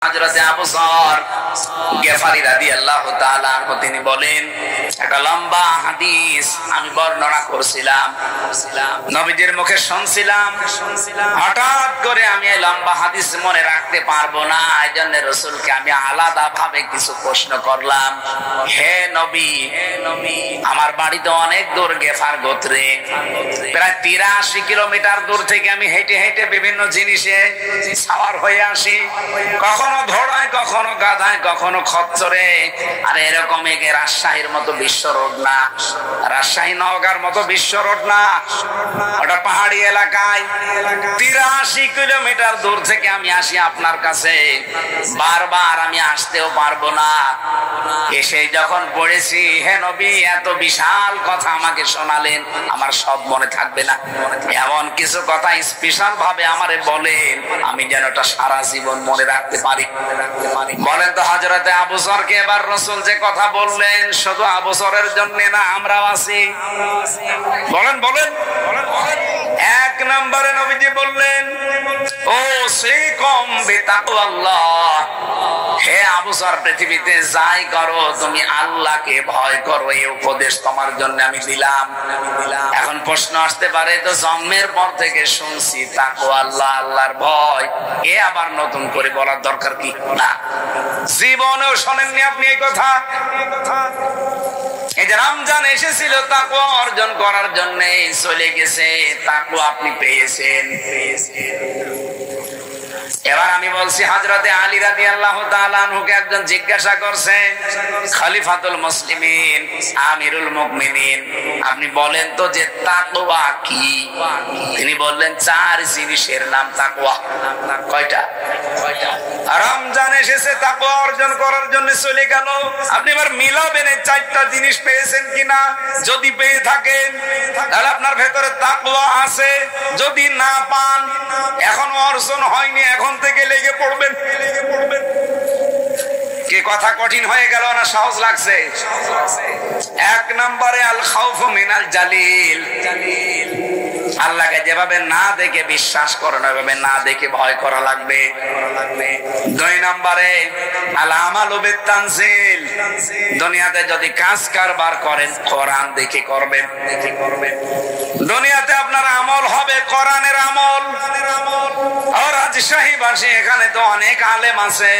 হযরতে আবু যর গিফারি রাদিয়াল্লাহু তাআলা আনহু তিনি বলেন, একটা লম্বা হাদিস আমি বর্ণনা করছিলাম, নবীজির মুখে শুনছিলাম। হঠাৎ করে আমি এই লম্বা হাদিস মনে রাখতে পারবো না, এইজন্য রাসূলকে আমি আলাদা ভাবে কিছু প্রশ্ন করলাম। হে নবী, আমার বাড়ি তো অনেক দূর গেফার গোত্রে, প্রায় 83 কিলোমিটার দূর থেকে আমি হেঁটে হেঁটে বিভিন্ন জিনিসে সাওয়ার হয়ে আসি, কখনো ঘোড়ায়, কখনো গাধায়, কখনো খচ্চরে। আর এরকম রাজশাহীর মতো বিশ্ব রোড না, রাজশাহী নওগাঁর মতো বিশ্ব রোড না, ওটা পাহাড়ি এলাকায়। 83 কিলোমিটার দূর থেকে আমি আসি আপনার কাছে, বারবার আমি আসতেও পারবো না। এসে যখন পড়েছি, হে নবী এত বিশাল কথা আমাকে শোনালেন, আমার সব মনে থাকবে না। এমন কিছু কথা স্পেশাল ভাবে আমারে বলেন, আমি যেন এটা সারা জীবন মনে রাখতে পারি। বলেন তো হযরতে আবু যরকে এবার রাসূল যে কথা বললেন, শুধু আবু যরের জন্য না, আমরাও আছি। বলেন বলেন। এক নম্বরে নবীজি বললেন, ও সিকম বিতাকওয়াল্লাহ, হে আবু যর পৃথিবীতে যাই করো তুমি আল্লাহকে ভয় করো, এই উপদেশ তোমার জন্য আমি দিলাম। এখন প্রশ্ন আসতে পারে, তো জন্মের পর থেকে শুনছি তাকওয়া আল্লাহ, আল্লাহর ভয়, এ আবার নতুন করে বলার দরকার কি? না, জীবনেও শোনেননি আপনি এই কথা। এই যে রমজান এসেছিল তাকওয়া অর্জন করার জন্য, চলে গেছে, তাকওয়া আপনি পেয়েছেন। এবার আমি বলছি, হযরতে আলী রাদিয়াল্লাহু তাআলা আনহুকে একজন জিজ্ঞাসা করছে, খলিফাতুল মুসলিমিন, আমিরুল মুমিনিন, আপনি বলেন তো যে তাকওয়া কি? তিনি বললেন, 4 জিনিসের নাম তাকওয়া। কয়টা? রমজান এসেছে, তাকওয়া অর্জন করার জন্য চলে গেল। আপনি এবার মিলাবেন এই 4টা জিনিস পেয়েছেন কিনা। যদি পেয়ে থাকেন তাহলে আপনার ভেতরে তাকওয়া আছে, যদি না পান, এখন অর্জন হয়নি, এখন থেকে লেগে পড়বেন। কি কথা কঠিন হয়ে গেল না সহজ লাগছে? এক নম্বরে আল খাউফু মিনাল জালিল, আল্লাহকে যেভাবে না দেখে বিশ্বাস করো না, ওইভাবে না দেখে ভয় করা লাগবে। 2 নম্বরে আল আমালু বিত-তানজিল, দুনিয়াতে যদি কাজ কারবার করেন কোরআন দেখে করবেন। দুনিয়াতে আপনার আমল হবে কোরআনের আমল। আর রাজশাহীবাসী এখানে তো অনেক আলেম আছে,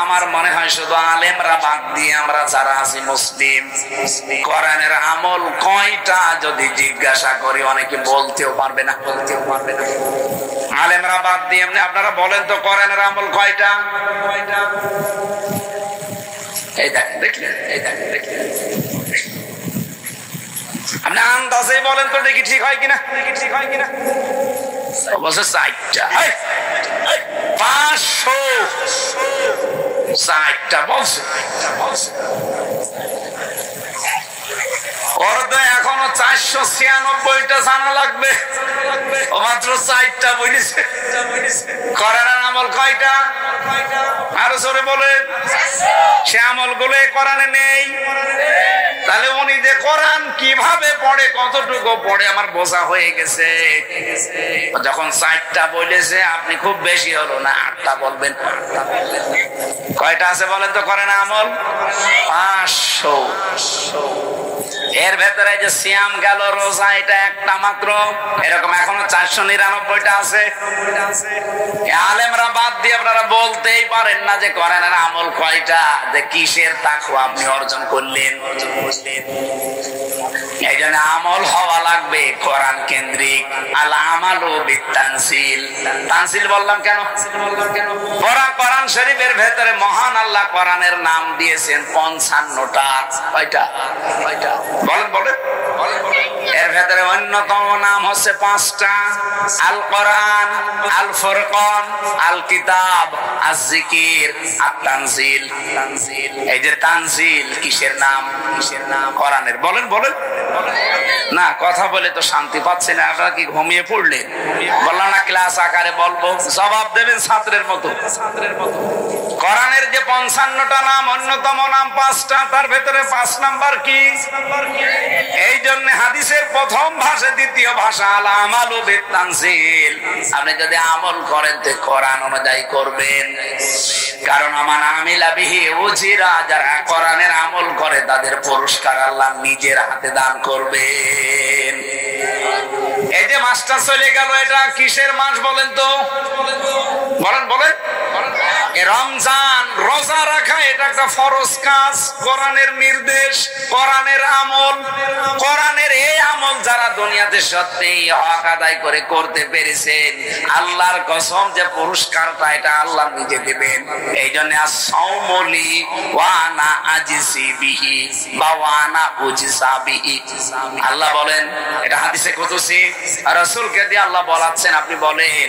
আমার মনে হয় শুধু আলেমরা বাদ দিয়ে আমরা যারা আছি মুসলিম, কোরআনের আমল কয়টা যদি জিজ্ঞাসা করি অনেকে বলতেও পারবে না। আলেমরা বাদ দিয়ে আপনারা বলেন তো কোরআনের আমল কয়টা? এই দেখেন, দেখলেন? আপনি আন্দাজে বলেন তো, দেখি ঠিক হয় কিনা। অবশ্য 4টা, 500 বলছে। ওর তো এখনো 496টা জানা লাগবে, ও মাত্র 4টা বলেছে। কোরআনের আমল কয়টা? আরো জোরে বলেন। সে আমল গুলো কোরআনে নেই। তাহলে উনি যে কোরআন কিভাবে পড়ে, কতটুকু পড়ে আমার বোঝা হয়ে গেছে। যখন 4টা বলেছে, আপনি খুব বেশি হলো না 8টা বলবেন। কয়টা আছে বলেন তো কোরআনে আমল? 500। এর ভেতরে যে সিয়াম গেল, রোজা, এটা একটা মাত্র। এরকম এখনো 499টা আছে। আলেমরা বাদ দিয়ে আপনারা বলতেই পারেন না যে কোরআনের আমল কয়টা, যে কিসের তাকওয়া আপনি অর্জন করলেন। এই জন্য আমল হওয়া লাগবে কোরআন কেন্দ্রিক। আল আমালু বিত-তানজিল, তানজিল বললাম কেন? কোরআন শরীফের ভেতরে মহান আল্লাহ কোরআনের নাম দিয়েছেন 55টা। কয়টা? বলেন। এর ভেতরে অন্যতম নাম হচ্ছে 5টা। আল কোরআন, আল ফুরকান, আল কিতাব, আজ জিকির, আত তানজিল। এই যে তানজিল কিসের নাম? কোরআনের। বলেন। না, কথা বলে তো শান্তি পাচ্ছে না। আপনারা কি ঘুমিয়ে পড়লেন? বললাম না ক্লাস আকারে বলবো, জবাব দেবেন ছাত্রের মতো। কোরআনের যে 55টা নাম, অন্যতম নাম 5টা, তার ভেতরে 5 নাম্বার কি? এই জন্য হাদিসের প্রথম ভাষা, দ্বিতীয় ভাষা আল আমালু বিত-তানজিল। আপনি যদি আমল করেন তো কোরআন অনুযায়ী করবেন, কারণ আমান আমিলা বিহি উজিরা, যারা কোরআনের আমল করে তাদের পুরস্কার আল্লাহ নিজের হাতে দান করবেন। এই যে মাসটা চলে গেল, এটা কিসের মাস বলেন তো? বলেন বলেন। রমজান। রোজা রাখা এটা একটা ফরজ কাজ, কোরআনের নির্দেশ, কোরআনের আমল। কোরআনের এই আমল যারা দুনিয়াতে সত্যি হক আদায় করে করতে পেরেছেন, আল্লাহর কসম যে পুরস্কারটা এটা আল্লাহ নিজে দেবেন। এই জন্য আস-সাওমুলি ওয়া আনা আজিসি বিহি বা ওয়া আনা উজিসা বিহি। আল্লাহ বলেন, এটা হাদিসে কুদসি, রাসূলকে দিয়ে আল্লাহ বলাচ্ছেন, আপনি বলেন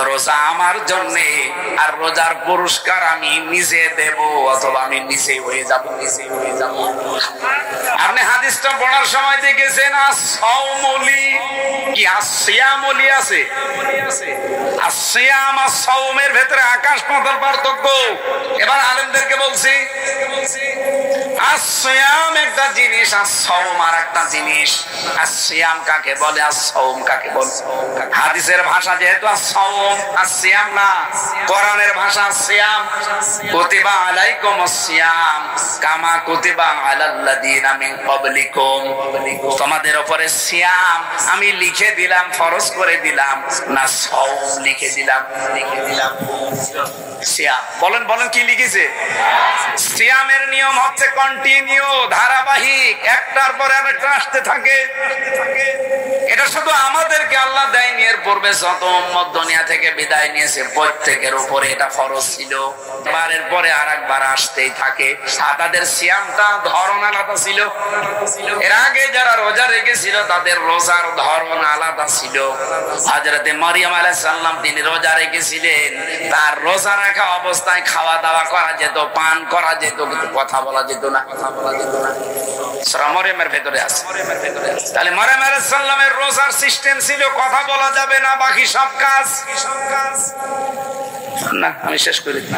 রোজা আমার জন্য, আর রোজার পুরস্কার আমি নিজে দেব, অথবা আমি নিজে হয়ে যাব। আপনি হাদিসটা পড়ার সময় দেখেছেন আস-সাওমুলি কি আসিয়ামুলি আছে? আসিয়াম আর সাওমের ভেতরে আকাশ পাতাল পার্থক্য। এবার আলেমদেরকে বলছি, আসিয়াম একটা জিনিস, আর সাওম আর একটা জিনিস। আসিয়াম কাকে বলে, আর সাওম কাকে বলে? হাদিসের ভাষা যেহেতু সাওম, আসিয়াম না। কোরআনের ভাষা সিয়াম। কুতিবা আলাইকুমুস সিয়াম কামা কুতিবা আলাল্লাযিনা মিন ক্বাবলিকুম। তোমাদের উপরে সিয়াম আমি লিখে দিলাম, ফরজ করে দিলাম না, সাওম লিখে দিলাম? সিয়াম। বলেন বলেন, কি লিখেছে? সিয়ামের নিয়ম হচ্ছে কন্টিনিউ, ধারাবাহিক, একটার পরে আরেকটা আসতে থাকে। এটা শুধু আমাদেরকে আল্লাহ দেয়নি, এর পূর্বে যত উম্মত দুনিয়া থেকে বিদায় নিয়েছে প্রত্যেকের উপরে এটা ফরজ ছিল। এর পরে আরেকবার আসতেই থাকে। তাদের সিয়ামটা ধরন আলাদা ছিল। এর আগে যারা রোজা রেখেছিল তাদের রোজার ধরন আলাদা ছিল। হযরতে মারিয়াম আলাইহিস সালাম তিনি রোজা রেখেছিলেন, তার রোজা রাখা অবস্থায় খাওয়া দাওয়া করা যেত, পান করা যেত, কিন্তু কথা বলা যেত না। সূরা মারিয়ামের ভেতরে আছে। তাহলে মারিয়াম আলাইহিস সালামের রোজার সিস্টেম ছিল, কথা বলা যাবে না, বাকি সব কাজ। না আমি শেষ করি না।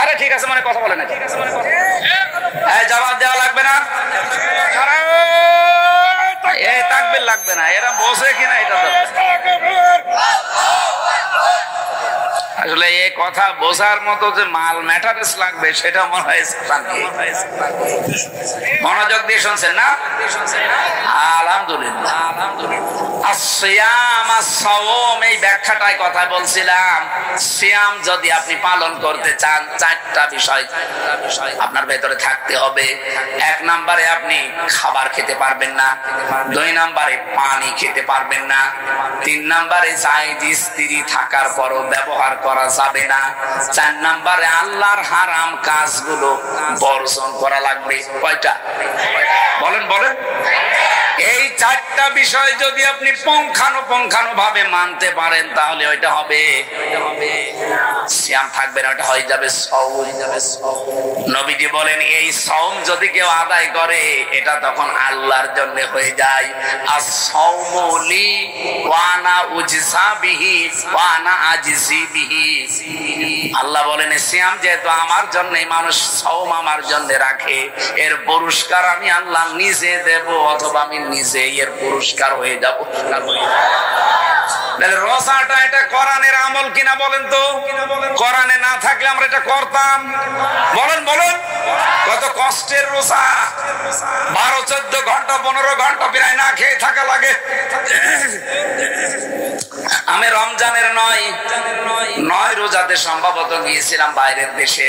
আরে ঠিক আছে, মানে কথা বলে না, জবাব দেওয়া লাগবে না, তাকবীর লাগবে না, এরা বোঝে কিনা এটা আসলে এই কথা বোঝার মতো যে মাল ম্যাটারেস লাগবে সেটা মনে হয়। মনোযোগ দিয়ে শুনছেন না? আলহামদুলিল্লাহ। আসিয়াম আস-সাওম, এই ব্যাখ্যাটাই কথা বলছিলাম। সিয়াম যদি আপনি পালন করতে চান, 4টা বিষয় আপনার ভেতরে থাকতে হবে। 1 নম্বরে আপনি খাবার খেতে পারবেন না, 2 নম্বরে পানি খেতে পারবেন না, 3 নম্বরে জায়েজ স্ত্রী থাকার পরও ব্যবহার করা যাবে না, 4 নম্বরে আল্লাহর হারাম কাজগুলো বর্জন করা লাগবে। কয়টা? বলেন বলেন। এই 4টা বিষয় যদি আপনি পুঙ্খানুপুঙ্খানু ভাবে মানতে পারেন তাহলে ওইটা হবে সিয়াম, থাকবে না, ওটা হয়ে যাবে সাওম। নবীজি বলেন এই সাওম যদি কেউ আদায় করে এটা তখন আল্লাহর জন্য হয়ে যায়। আস-সাওমু লি ওয়া আনা উজসা বিহি ওয়া আনা আজিজি বিহি। আল্লাহ বলেন সিয়াম যেহেতু আমার জন্য, মানুষ সাওম আমার জন্য রাখে, এর পুরস্কার আমি আল্লাহ নিজে দেব, অথবা আমি নিজে এর পুরস্কার হয়ে যাব। রোজাটা এটা কোরআনের আমল কিনা বলেন তো? কোরআনে না থাকলে আমরা এটা করতাম? বলেন বলেন। কত কষ্টের রোজা, 12-14 ঘন্টা 15 ঘন্টা প্রায় না খেয়ে থাকা লাগে। আমি রমজানের নয় রোজাতে সম্ভবত গিয়েছিলাম বাইরের দেশে।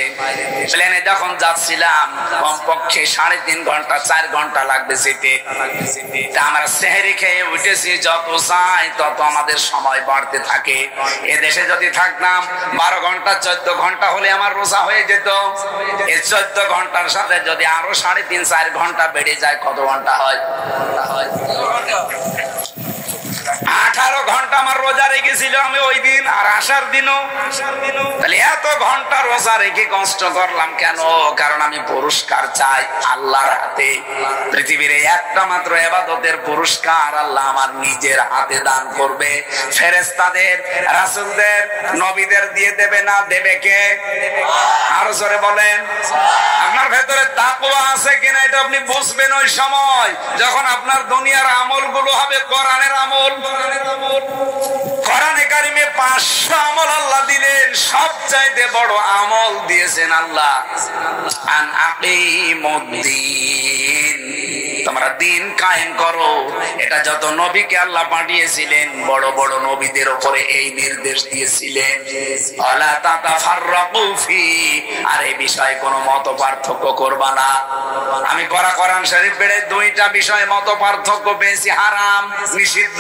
প্লেনে যখন যাচ্ছিলাম কমপক্ষে 3.5 ঘন্টা 4 ঘন্টা লাগবে যেতে। আমরা সেহরি খেয়ে উঠেছি, যত যাই তত আমাদের সময় বাড়তে থাকে। এদেশে যদি থাকতাম 12 ঘন্টা 14 ঘন্টা হলে আমার রোজা হয়ে যেত। এই 14 ঘন্টার সাথে যদি আরো 3.5-4 ঘন্টা বেড়ে যায়, কত ঘন্টা হয়? 18 ঘন্টা আমার রোজা রেখেছিল আমি ওই দিন, আর আসার দিনও। তাহলে এত ঘন্টা রোজা রেখে কষ্ট করলাম কেন? কারণ আমি পুরস্কার চাই আল্লাহর হাতে। পৃথিবীর একটা মাত্র ইবাদতের পুরস্কার আল্লাহ আমার নিজের হাতে দান করবে। ফেরেশতাদের, রাসূলদের, নবীদের দিয়ে দেবে না, দেবে কে? আরো আরো জোরে বলেন। আপনার ভেতরে তাকওয়া আছে কিনা এটা আপনি বুঝবেন ওই সময় যখন আপনার দুনিয়ার আমলগুলো হবে কোরআনের আমল। কোরআনে কারিমে 500 আমল আল্লাহ দিলেন, সবচাইতে বড় আমল দিয়েছেন আল্লাহ, আন আকিমুদ্দিন, তোমরা দিন কায়েম করো। এটা যত নবীকে আল্লাহ পাঠিয়েছিলেন বড় বড় নবীদের উপরে এই নির্দেশ দিয়েছিলেন, ওয়ালা তাতাফাররাকু ফি, আর এই বিষয়ে কোনো মত পার্থক্য করবা না। আমি কোরআন শরীফ পড়ে দুইটা বিষয়ে মত পার্থক্য পেয়েছি, হারাম নিষিদ্ধ।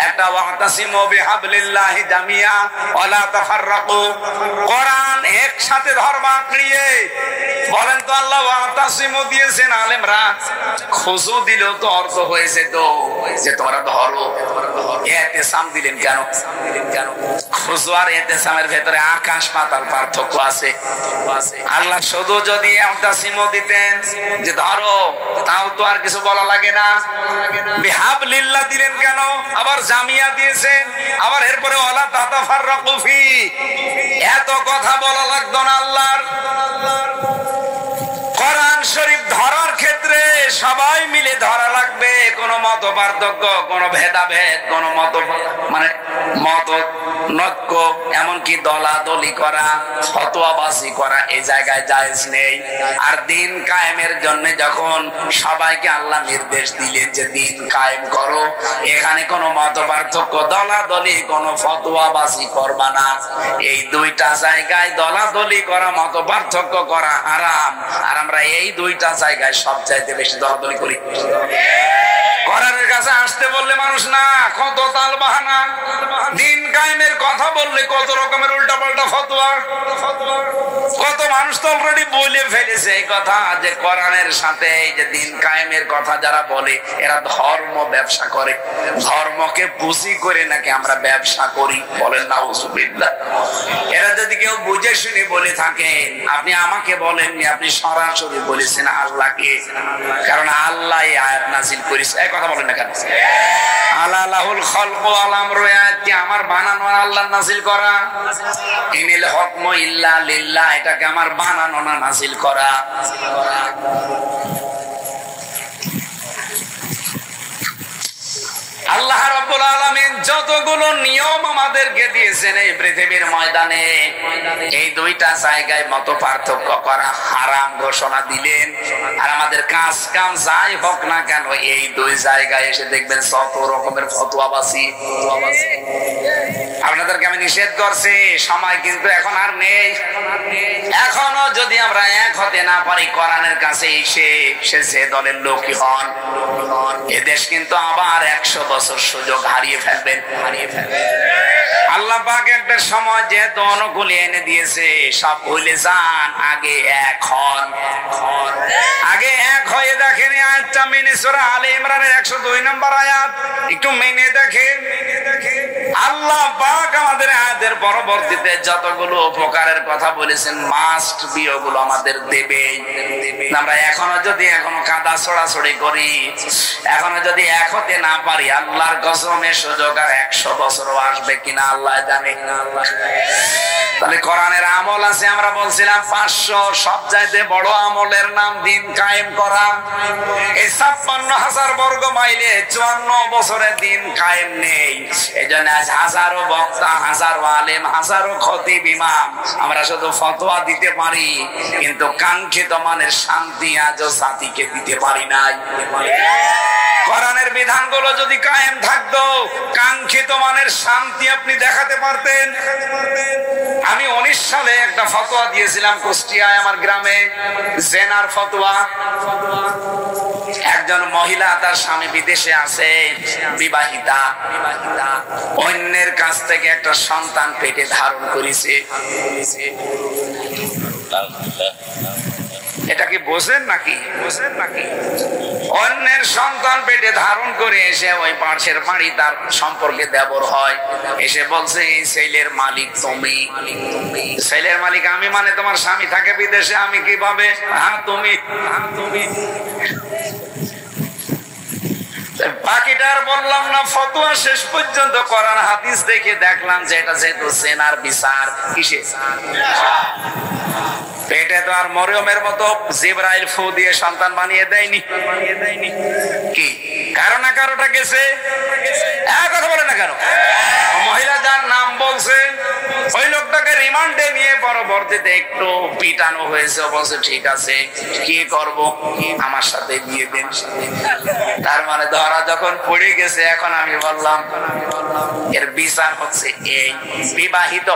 একটা ওয়াতাসিমু বিহাবলিল্লাহি জামিয়া ওয়ালা তাফাররাকু, কোরআন একসাথে ধরবা আঁকড়িয়ে। বলেন তো আল্লাহ ওয়াতাসিমু দিয়েছেন, আলেমরা খুজু দিলেও তো অর্থ হয়েছে তো যে তোমরা ধরো। ইহতিসাম দিলেন কেন? খুজু আর ইহতিসামের ভেতরে আকাশ পাতাল পার্থক্য আছে। আল্লাহ শুধু যদি ইহতিসাম দিতেন যে ধরো, তাও তো আর কিছু বলা লাগে না। বিহাবলিল্লাহ দিলেন কেন? আবার জামিয়া দিয়েছেন, আবার এরপরে ওয়ালা তাতাফাররাকু ফি, এত কথা বলা লাগতো না আল্লাহর। কোরআন শরীফ ধরার ক্ষেত্রে সবাই মিলে ধরা লাগবে, কোন মত পার্থক্য, কোন ভেদাভেদ, কোন মত মানে মত নৈক্য, এমনকি দলাদলি করা, ফতোয়াবাজি করা এই জায়গায় জায়েজ নেই। আর দিন কায়েমের জন্য যখন সবাইকে আল্লাহ নির্দেশ দিলেন যে দিন কায়েম করো, এখানে কোনো মত পার্থক্য, দলাদলি, কোনো ফতোয়াবাজি করবা না। এই দুইটা জায়গায় দলাদলি করা, মত পার্থক্য করা হারাম। আর আমরা এই দুইটা জায়গায় সবচাইতে বেশি দলাদলি করি। কোরআনের কাছে আসতে বললে মানুষ না, কত তাল বাহানা। দিন কায়েমের কথা বললে কত রকমের উল্টাপাল্টা ফতোয়া। কত মানুষ তো অলরেডি বলে ফেলেছে এই কথা যে কোরআনের সাথে এই যে দিন কায়েমের কথা যারা বলে এরা ধর্ম ব্যবসা করে, ধর্মকে পুঁজি করে নাকি আমরা ব্যবসা করি। বলেন নাউজুবিল্লাহ। এরা যদি কেউ বুঝে শুনে বলে থাকেন, আপনি আমাকে বলেননি, আপনি সরাসরি বলেছেন আল্লাহকে, কারণ আল্লাহ এই আয়াত নাযিল করেছে। এই কথা বলেন না কেন? আলালাহুল খালকু ওয়াল আমরু, আয়াতটি আমার বানানো, আল্লাহ নাযিল করা। ইনিল হুকমু ইল্লা লিল্লাহ, এটাকে আমার বানানো না নাযিল করা। আল্লাহ রাব্বুল আলামিন যতগুলো নিয়ম আমাদেরকে দিয়েছেন এই পৃথিবীর ময়দানে, এই দুইটা জায়গায় মত পার্থক্য করা হারাম ঘোষণা দিলেন। আর আমাদের কাজ কাম যাই হোক না কেন, এই দুই জায়গায় এসে দেখবেন কত রকমের ফতোয়াবাজি। আপনাদেরকে আমি নিষেধ করছি, সময় কিন্তু এখন আর নেই। এখনো যদি আমরা এক হতে না পারি কোরআনের কাছে এসে, সে যে দলের লোকই হন, এদেশ কিন্তু আবার 100 বছর সুযোগ হারিয়ে ফেলবেন। আল্লাহ পাক একটা সময় যেহেতু অনুকূলে এনে দিয়েছে, সব ভুলে যান, আগে এক হন। আগে এক হয়ে দেখেন আয়াতটা মেনে, সূরা আলে ইমরানের 102 নম্বর আয়াত একটু মেনে দেখেন। আল্লাহ পাক আমাদের আয়াতের পরবর্তীতে যতগুলো উপকারের কথা বলেছেন, মাস্ট বি ওগুলো আমাদের দেবেই। আমরা এখনো কাদা ছড়াছড়ি করি, এখনো যদি এক হতে না পারি, আল্লাহর কসমের সুযোগ আর 100 বছরও আসবে কিনা আল্লাহ জানে। তাহলে কোরআনের আমল আছে, আমরা বলছিলাম 500, সবচাইতে বড় আমলের নাম দিন কায়েম করা। এই 56,000 বর্গ মাইলে 54 বছরের দিন কায়েম নেই। এই জন্য আজ হাজারো বক্তা, হাজারো আলেম, হাজারো খতিব ইমাম, আমরা শুধু ফতোয়া দিতে পারি, কিন্তু কাঙ্ক্ষিত মানের শান্তি আজও জাতিকে দিতে পারি নাই। কোরআনের বিধানগুলো যদি কায়েম থাকতো, কাঙ্ক্ষিত মানের শান্তি আপনি দেখাতে পারতেন। আমি 19 সালে একটা ফতোয়া দিয়েছিলাম কুষ্টিয়ায় আমার গ্রামে, জেনার ফতোয়া। একজন মহিলা, তার স্বামী বিদেশে আছে, বিবাহিতা, অন্যের কাছ থেকে একটা সন্তান পেটে ধারণ করেছে। এটা কি বোঝেন নাকি? অন্যের সন্তান পেটে ধারণ করে এসে ওই পাশের বাড়ি তার সম্পর্কে দেবর হয়, এসে বলছে এই ছেলের মালিক তুমি। ছেলের মালিক আমি মানে তোমার স্বামী থাকে বিদেশে, আমি কিভাবে? হ্যাঁ তুমি। বাকিটার বললাম না। ফতোয়া শেষ পর্যন্ত কোরআন হাদিস দেখে দেখলাম যে এটা যেহেতু জেনার বিচার, কিসে থেকে তো আর মরিয়মের মতো জিবরাইল ফু দিয়ে সন্তান বানিয়ে দেয়নি কি? কারো না কারোটা গেছে। কথা বলে না কেন? মহিলা যার নাম বলছে ওই লোকটাকে রিমান্ডে নিয়ে পরবর্তীতে একটু পিটানো হয়েছে। বলছে ঠিক আছে, কি করব, আমার সাথে দিয়ে দেন। তার মানে ধরা যখন পড়ে গেছে, এখন আমি বললাম এর বিচার হচ্ছে এই বিবাহিত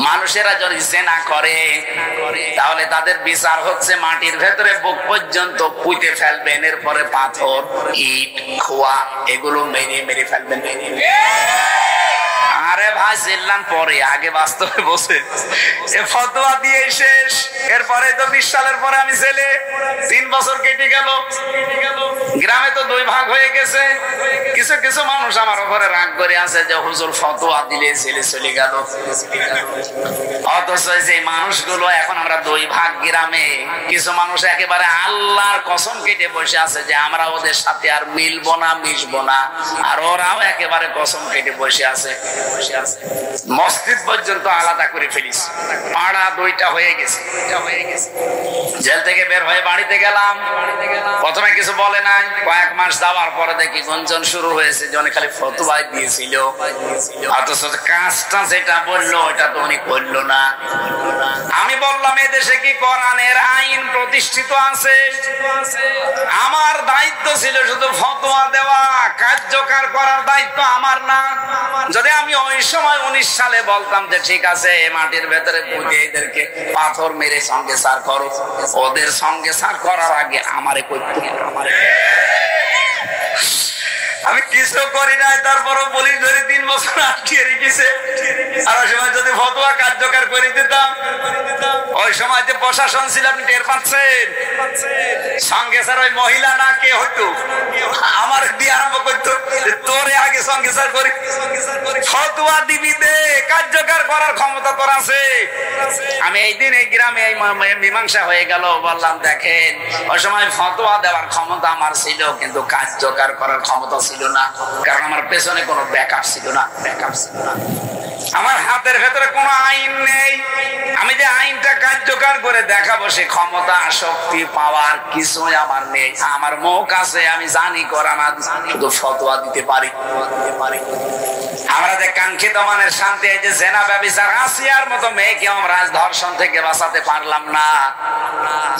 মানুষেরা যদি জেনা করে তাহলে তাদের বিচার হচ্ছে মাটির ভেতরে বুক পর্যন্ত পুঁতে ফেলবেন, এরপরে পাথর, ইট, খোয়া এগুলো মেরে ফেলবেন। আরে ভাই চিল্লান পরে, আগে বাস্তবে বসে এ ফতোয়া দিয়ে শেষ। এরপরে তো 20 সালের পরে আমি ছেলে, 3 বছর কেটে গেল। গ্রামে তো 2 ভাগ হয়ে গেছে। কিছু কিছু মানুষ আমার উপরে রাগ করে আছে যে হুজুর ফতোয়া দিলে ছেলে চলে গেল। অথচ যে মানুষগুলো এখন আমরা 2 ভাগ গ্রামে, কিছু মানুষ একেবারে আল্লাহর কসম কেটে বসে আছে যে আমরা ওদের সাথে আর মিলবো না, মিশবো না। আর ওরাও একেবারে কসম কেটে বসে আছে। মসজিদ পর্যন্ত আলাদা করে ফেলিস, পাড়া 2টা হয়ে গেছে। জেল থেকে বের হয়ে বাড়িতে গেলাম, প্রথমে কিছু বলে নাই। কয়েক মাস যাওয়ার পরে দেখি গুঞ্জন শুরু হয়েছে যে উনি খালি ফতোয়া দিয়েছিল, অথচ কাজটা যেটা বললো ওটা তো উনি করলো না। আমি বললাম এদেশে কি কোরআনের আইন প্রতিষ্ঠিত আছে? আমার দায়িত্ব ছিল শুধু ফতোয়া দেওয়া, কার্যকর করার দায়িত্ব আমার না। যদি আমি ওই সময় 19 সালে বলতাম যে ঠিক আছে মাটির ভেতরে পুঁতে এদেরকে পাথর মেরে সঙ্গে সার করো, ওদের সঙ্গে সার করার আগে আমারে করতে। আমি কিছু করি নাই, তারপরও পুলিশ ধরে 3 বছর আটকে রেখেছে। আর ওই সময় যদি ফতোয়া কার্যকর করে দিতাম, ওই সময় যে প্রশাসন ছিল আপনি টের পাচ্ছেন, সঙ্গে স্যার ওই মহিলা না কে হইতো আমার দিয়ে আরম্ভ করতো, তোরে আগে সঙ্গে স্যার করি, ফতোয়া দিবি দে, কার্যকর করার ক্ষমতা তোর আছে। আমি এই দিন এই গ্রামে এই মীমাংসা হয়ে গেল। বললাম দেখেন ওই সময় ফতোয়া দেওয়ার ক্ষমতা আমার ছিল, কিন্তু কার্যকর করার ক্ষমতা ছিল না, কারণ আমার পেছনে কোনো ব্যাকআপ ছিল না। আমার হাতের ভেতরে কোনো আইন নেই। আমি যে আইনটা কার্যকর করে দেখাবো সে ক্ষমতা, শক্তি, পাওয়ার কিছুই আমার নেই। আমার মুখ আছে, আমি জানি কোরআন শুধু ফতোয়া দিতে পারি। আমরা যে কাঙ্ক্ষিত মানের শান্তি, এই যে জেনা ব্যভিচার, আসিয়ার মতো মেয়েকে আমরা ধর্ষণ থেকে বাঁচাতে পারলাম না,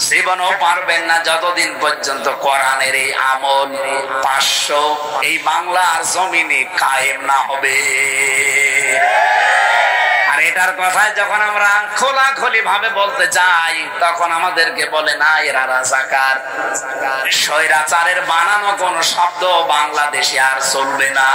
জীবনও পারবেন না যতদিন পর্যন্ত কোরআনের এই আমল 500 এই বাংলার জমিনে কায়েম না হবে। আর এটার কথায় যখন আমরা খোলাখুলি ভাবে বলতে চাই, তখন আমাদেরকে বলে না এরা রাজাকার। স্বৈরাচারের বানানো কোন শব্দ বাংলাদেশে আর চলবে না।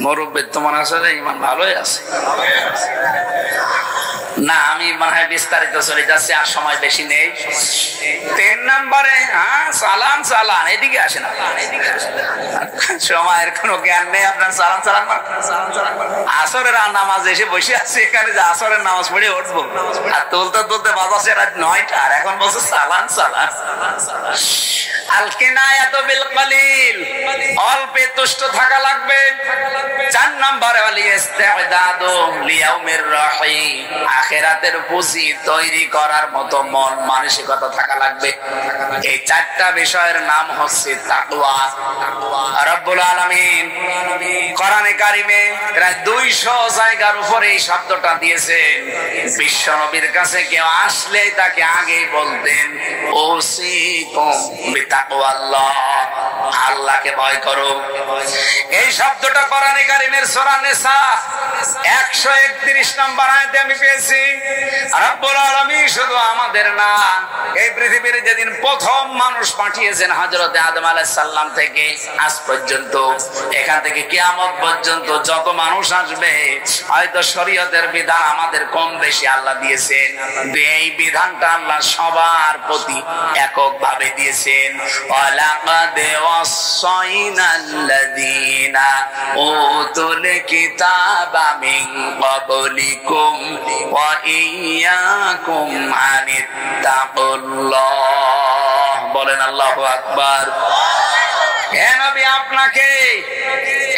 মুরব্বী তোমার আসলে ইমান ভালোই আছে না? আমি মনে হয় বিস্তারিত চলে যাচ্ছে, আর সময় বেশি নেই। 3 নম্বরে সালাম চালান, এদিকে আসেন। সময়ের কোনো জ্ঞান নেই আপনার। সালাম চালান আসরের নামাজ এসে বসে আছে এখানে, যে আসরের নামাজ পড়ে উঠবো, আর তুলতে তুলতে বাজাচ্ছে রাত 9টা, আর এখন বলছে সালাম চালান। অল্পে তুষ্ট থাকা লাগবে। 4 নম্বরে আখিরাতের পুঁজি তৈরি করার মতো মন মানসিকতা থাকা লাগবে। এই 4টা বিষয়ের নাম হচ্ছে তাকওয়া। রব্বুল আলামিন কোরআনে কারিমে প্রায় 200 জায়গার উপরে এই শব্দটা দিয়েছেন। বিশ্ব নবীর কাছে কেউ আসলে তাকে আগেই বলতেন ওসিকুম বিতাকওয়াল্লাহ, আল্লাহকে ভয় করো। এই শব্দটা কোরআনে কারিমের সূরা নিসা 131 নম্বর আয়াতে আমি পেয়েছি। রব্বুল আলামিন শুধু আমাদের না, এই পৃথিবীর যেদিন প্রথম মানুষ পাঠিয়েছেন হযরত আদম আলাইহিস সালাম থেকে আজ পর্যন্ত, এখান থেকে কিয়ামত পর্যন্ত যত মানুষ আসবে, হয়তো শরীয়তের বিধান আমাদের কম বেশি আল্লাহ দিয়েছেন, এই বিধানটা আল্লাহ সবার প্রতি এককভাবে দিয়েছেন। ওয়ালাকাদ ওয়াসাইনাল্লাযীনা উতুল কিতাবা মিন ক্বাবলিকুম ওয়া ইয়্যাকুম আনিত্তাকুল্লাহ। বলেন বলেন আল্লাহু আকবার। হে নবী, আপনাকে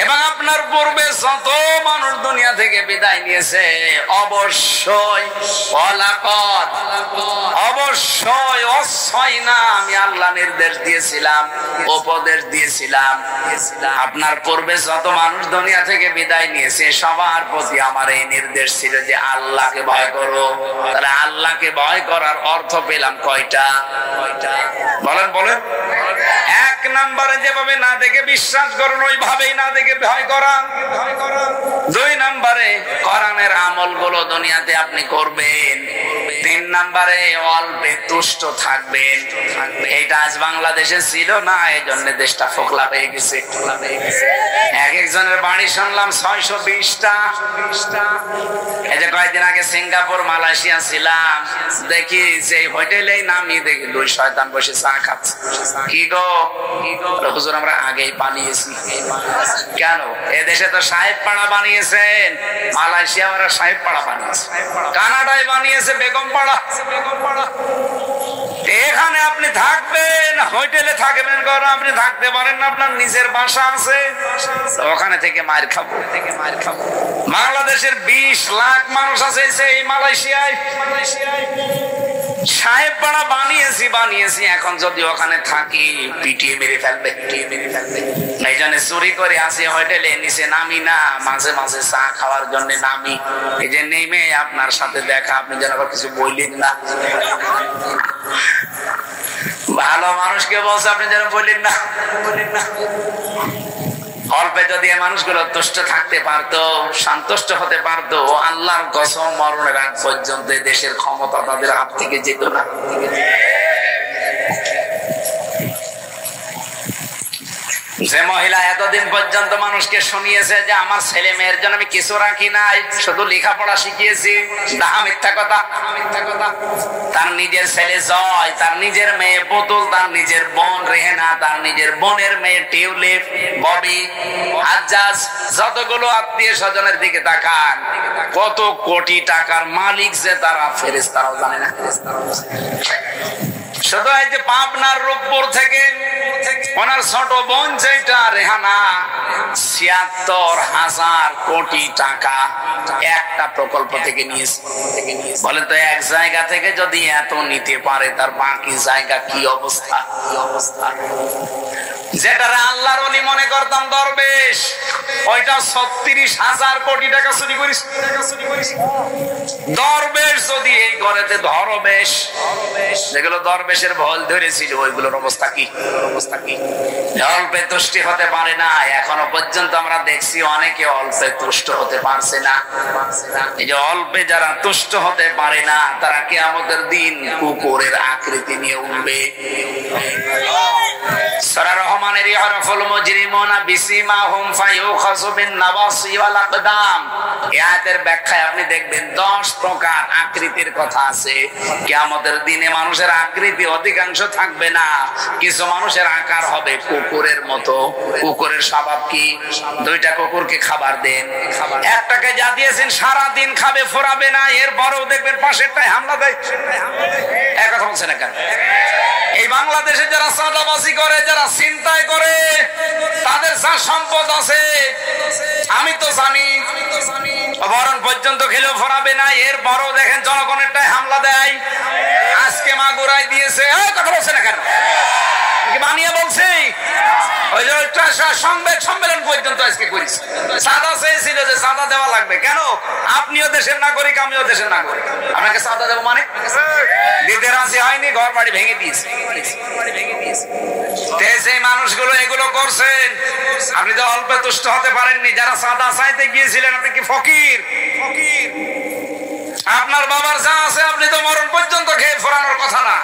এবং আপনার পূর্বে যত মানুষ দুনিয়া থেকে বিদায় নিয়েছে অবশ্যই অবশ্যই না আমি আল্লাহ নির্দেশ দিয়েছিলাম, উপদেশ দিয়েছিলাম, আপনার পূর্বে যত মানুষ দুনিয়া থেকে বিদায় নিয়েছে সবার প্রতি আমার এই নির্দেশ ছিল যে আল্লাহকে ভয় করো। তাহলে আল্লাহকে ভয় করার অর্থ পেলাম কয়টা? বলেন বলেন। এক নম্বরে যেভাবে না দেখে বিশ্বাস করুন ওইভাবেই না দেখে ভয় করা। দুই নম্বরে কোরআনের আমলগুলো দুনিয়াতে আপনি করবেন। তিন নম্বরে অল্পে তুষ্ট থাকবেন। এটা আজ বাংলাদেশে ছিল না, এই জন্য দেশটা ফোকলা হয়ে গেছে। এক একজনের বাড়ি শুনলাম 620টা। এই যে কয়েকদিন আগে সিঙ্গাপুর মালয়েশিয়া ছিলাম, দেখি যে হোটেলেই নামি দেখি 2 শয়তান বসে চা খাচ্ছে। কি গো হুজুর, আমরা আগেই পালিয়েছি। কেন? এদেশে তো সাহেব পাড়া বানিয়েছেন, মালয়েশিয়া ওরা সাহেব পাড়া বানিয়েছে, কানাডায় বানিয়েছে বেগম পাড়া। এখানে আপনি থাকবেন, হোটেলে থাকবেন, কারণ আপনি থাকতে পারেন না, আপনার নিজের বাসা আছে, ওখানে থেকে মার খাবো। বাংলাদেশের 20 লাখ মানুষ আছে এই মালয়েশিয়ায়। সাহেব পাড়া বানিয়েছি, এখন যদি ওখানে থাকি পিটিয়ে মেরে ফেলবে। এই জন্য চুরি করে আসি হোটেলে, নিচে নামি না, মাঝে মাঝে চা খাওয়ার জন্য নামি। এই যে নেমে আপনার সাথে দেখা, আপনি যেন আবার কিছু বললেন না। ভালো মানুষকে বলছে আপনি যেন বললেন না। অল্পে যদি এই মানুষগুলো তুষ্ট থাকতে পারতো, সন্তুষ্ট হতে পারতো, আল্লাহর কসম মরণের আগ পর্যন্ত দেশের ক্ষমতা তাদের হাত থেকে যেত না। যে মহিলা এতদিন পর্যন্ত মানুষকে শুনিয়েছে যে আমার ছেলে মেয়ের জন্য আমি কিছু রাখি নাই, শুধু লেখাপড়া শিখিয়েছি, মিথ্যা কথা। তার নিজের ছেলে জয়, তার নিজের মেয়ে পুতুল, তার নিজের বোন রেহেনা, তার নিজের বোনের মেয়ে টিউলিপ, ববি, আজ্জাজ, যতগুলো আত্মীয় স্বজনের দিকে তাকান, কত কোটি টাকার মালিক যে তারা, ফেরেশতারাও জানে না। শুধু এই যে পাবনার রূপপুর থেকে ওনার ছোট বোন যেটা রেহানা, ৭৬,০০০ কোটি টাকা একটা প্রকল্প থেকে নিয়েছে। বলে তো এক জায়গা থেকে যদি এত নিতে পারে, তার বাকি জায়গা কি অবস্থা? যেটারে আল্লাহর ওলি মনে করতাম দরবেশ, ওইটা ৩৬,০০০ কোটি টাকা চুরি করিস। দরবেশ যদি এই ঘরেতে ধরবেশ, যেগুলো দরবেশের ভল ধরেছিল, ওইগুলোর অবস্থা কি? অল্পে তুষ্টি হতে পারে না। এখনো পর্যন্ত আমরা দেখছি অনেকে অল্পে তুষ্ট হতে পারছে না। এই যে অল্পে যারা তুষ্ট হতে পারে না, তারা কিয়ামতের দিন কুকুরের আকৃতি নিয়ে উঠবে। সূরা রহমানের ইয়ারাফুল মুজরিমুনা বিসিমাহুম ফায়ুখাযু বিন নাওয়াসি ওয়াল আকদাম, এই আয়াতের ব্যাখ্যায় আপনি দেখবেন 10 প্রকার আকৃতির কথা আছে। কিয়ামতের দিনে মানুষের আকৃতি অধিকাংশ থাকবে না, কিছু মানুষের আকার হবে কুকুরের মতো। কুকুরের স্বভাব কি? 2টা কুকুরকে খাবার দেন, একটাকে যা দিয়েছেন সারা দিন খাবে, ফোরাবে না, এরপরেও দেখবেন পাশেরটায় হামলা দেয়। এক কথা বলছেন না কেন? এই বাংলাদেশে যারা চাঁদাবাজি করে, যারা ছিনতাই করে, তাদের যা সম্পদ আছে আমি তো জানি, বরণ পর্যন্ত খেলেও ফোরাবে না, এর বড় দেখেন জনগণেরটাই হামলা দেয়। আজকে মাগুরায় দিয়েছে। কথা বলছে না কেন? বানিয়ে বলছে। ওই যে সংবাদ সম্মেলন পর্যন্ত আজকে করেছে। চাঁদা চেয়েছিল যে চাঁদা দেওয়া লাগবে। কেন? আপনিও দেশের নাগরিক, আমিও দেশের নাগরিক, আপনাকে চাঁদা দেবো মানে দিতে রাজি হয়নি, ঘর বাড়ি ভেঙে দিয়েছে। সেই মানুষগুলো এগুলো করছেন, আপনি তো অল্পে তুষ্ট হতে পারেননি। যারা চাঁদা চাইতে গিয়েছিলেন, আপনি কি ফকির? আপনার বাবার যা আছে আপনি তো মরণ পর্যন্ত খেয়ে ফোরানোর কথা না।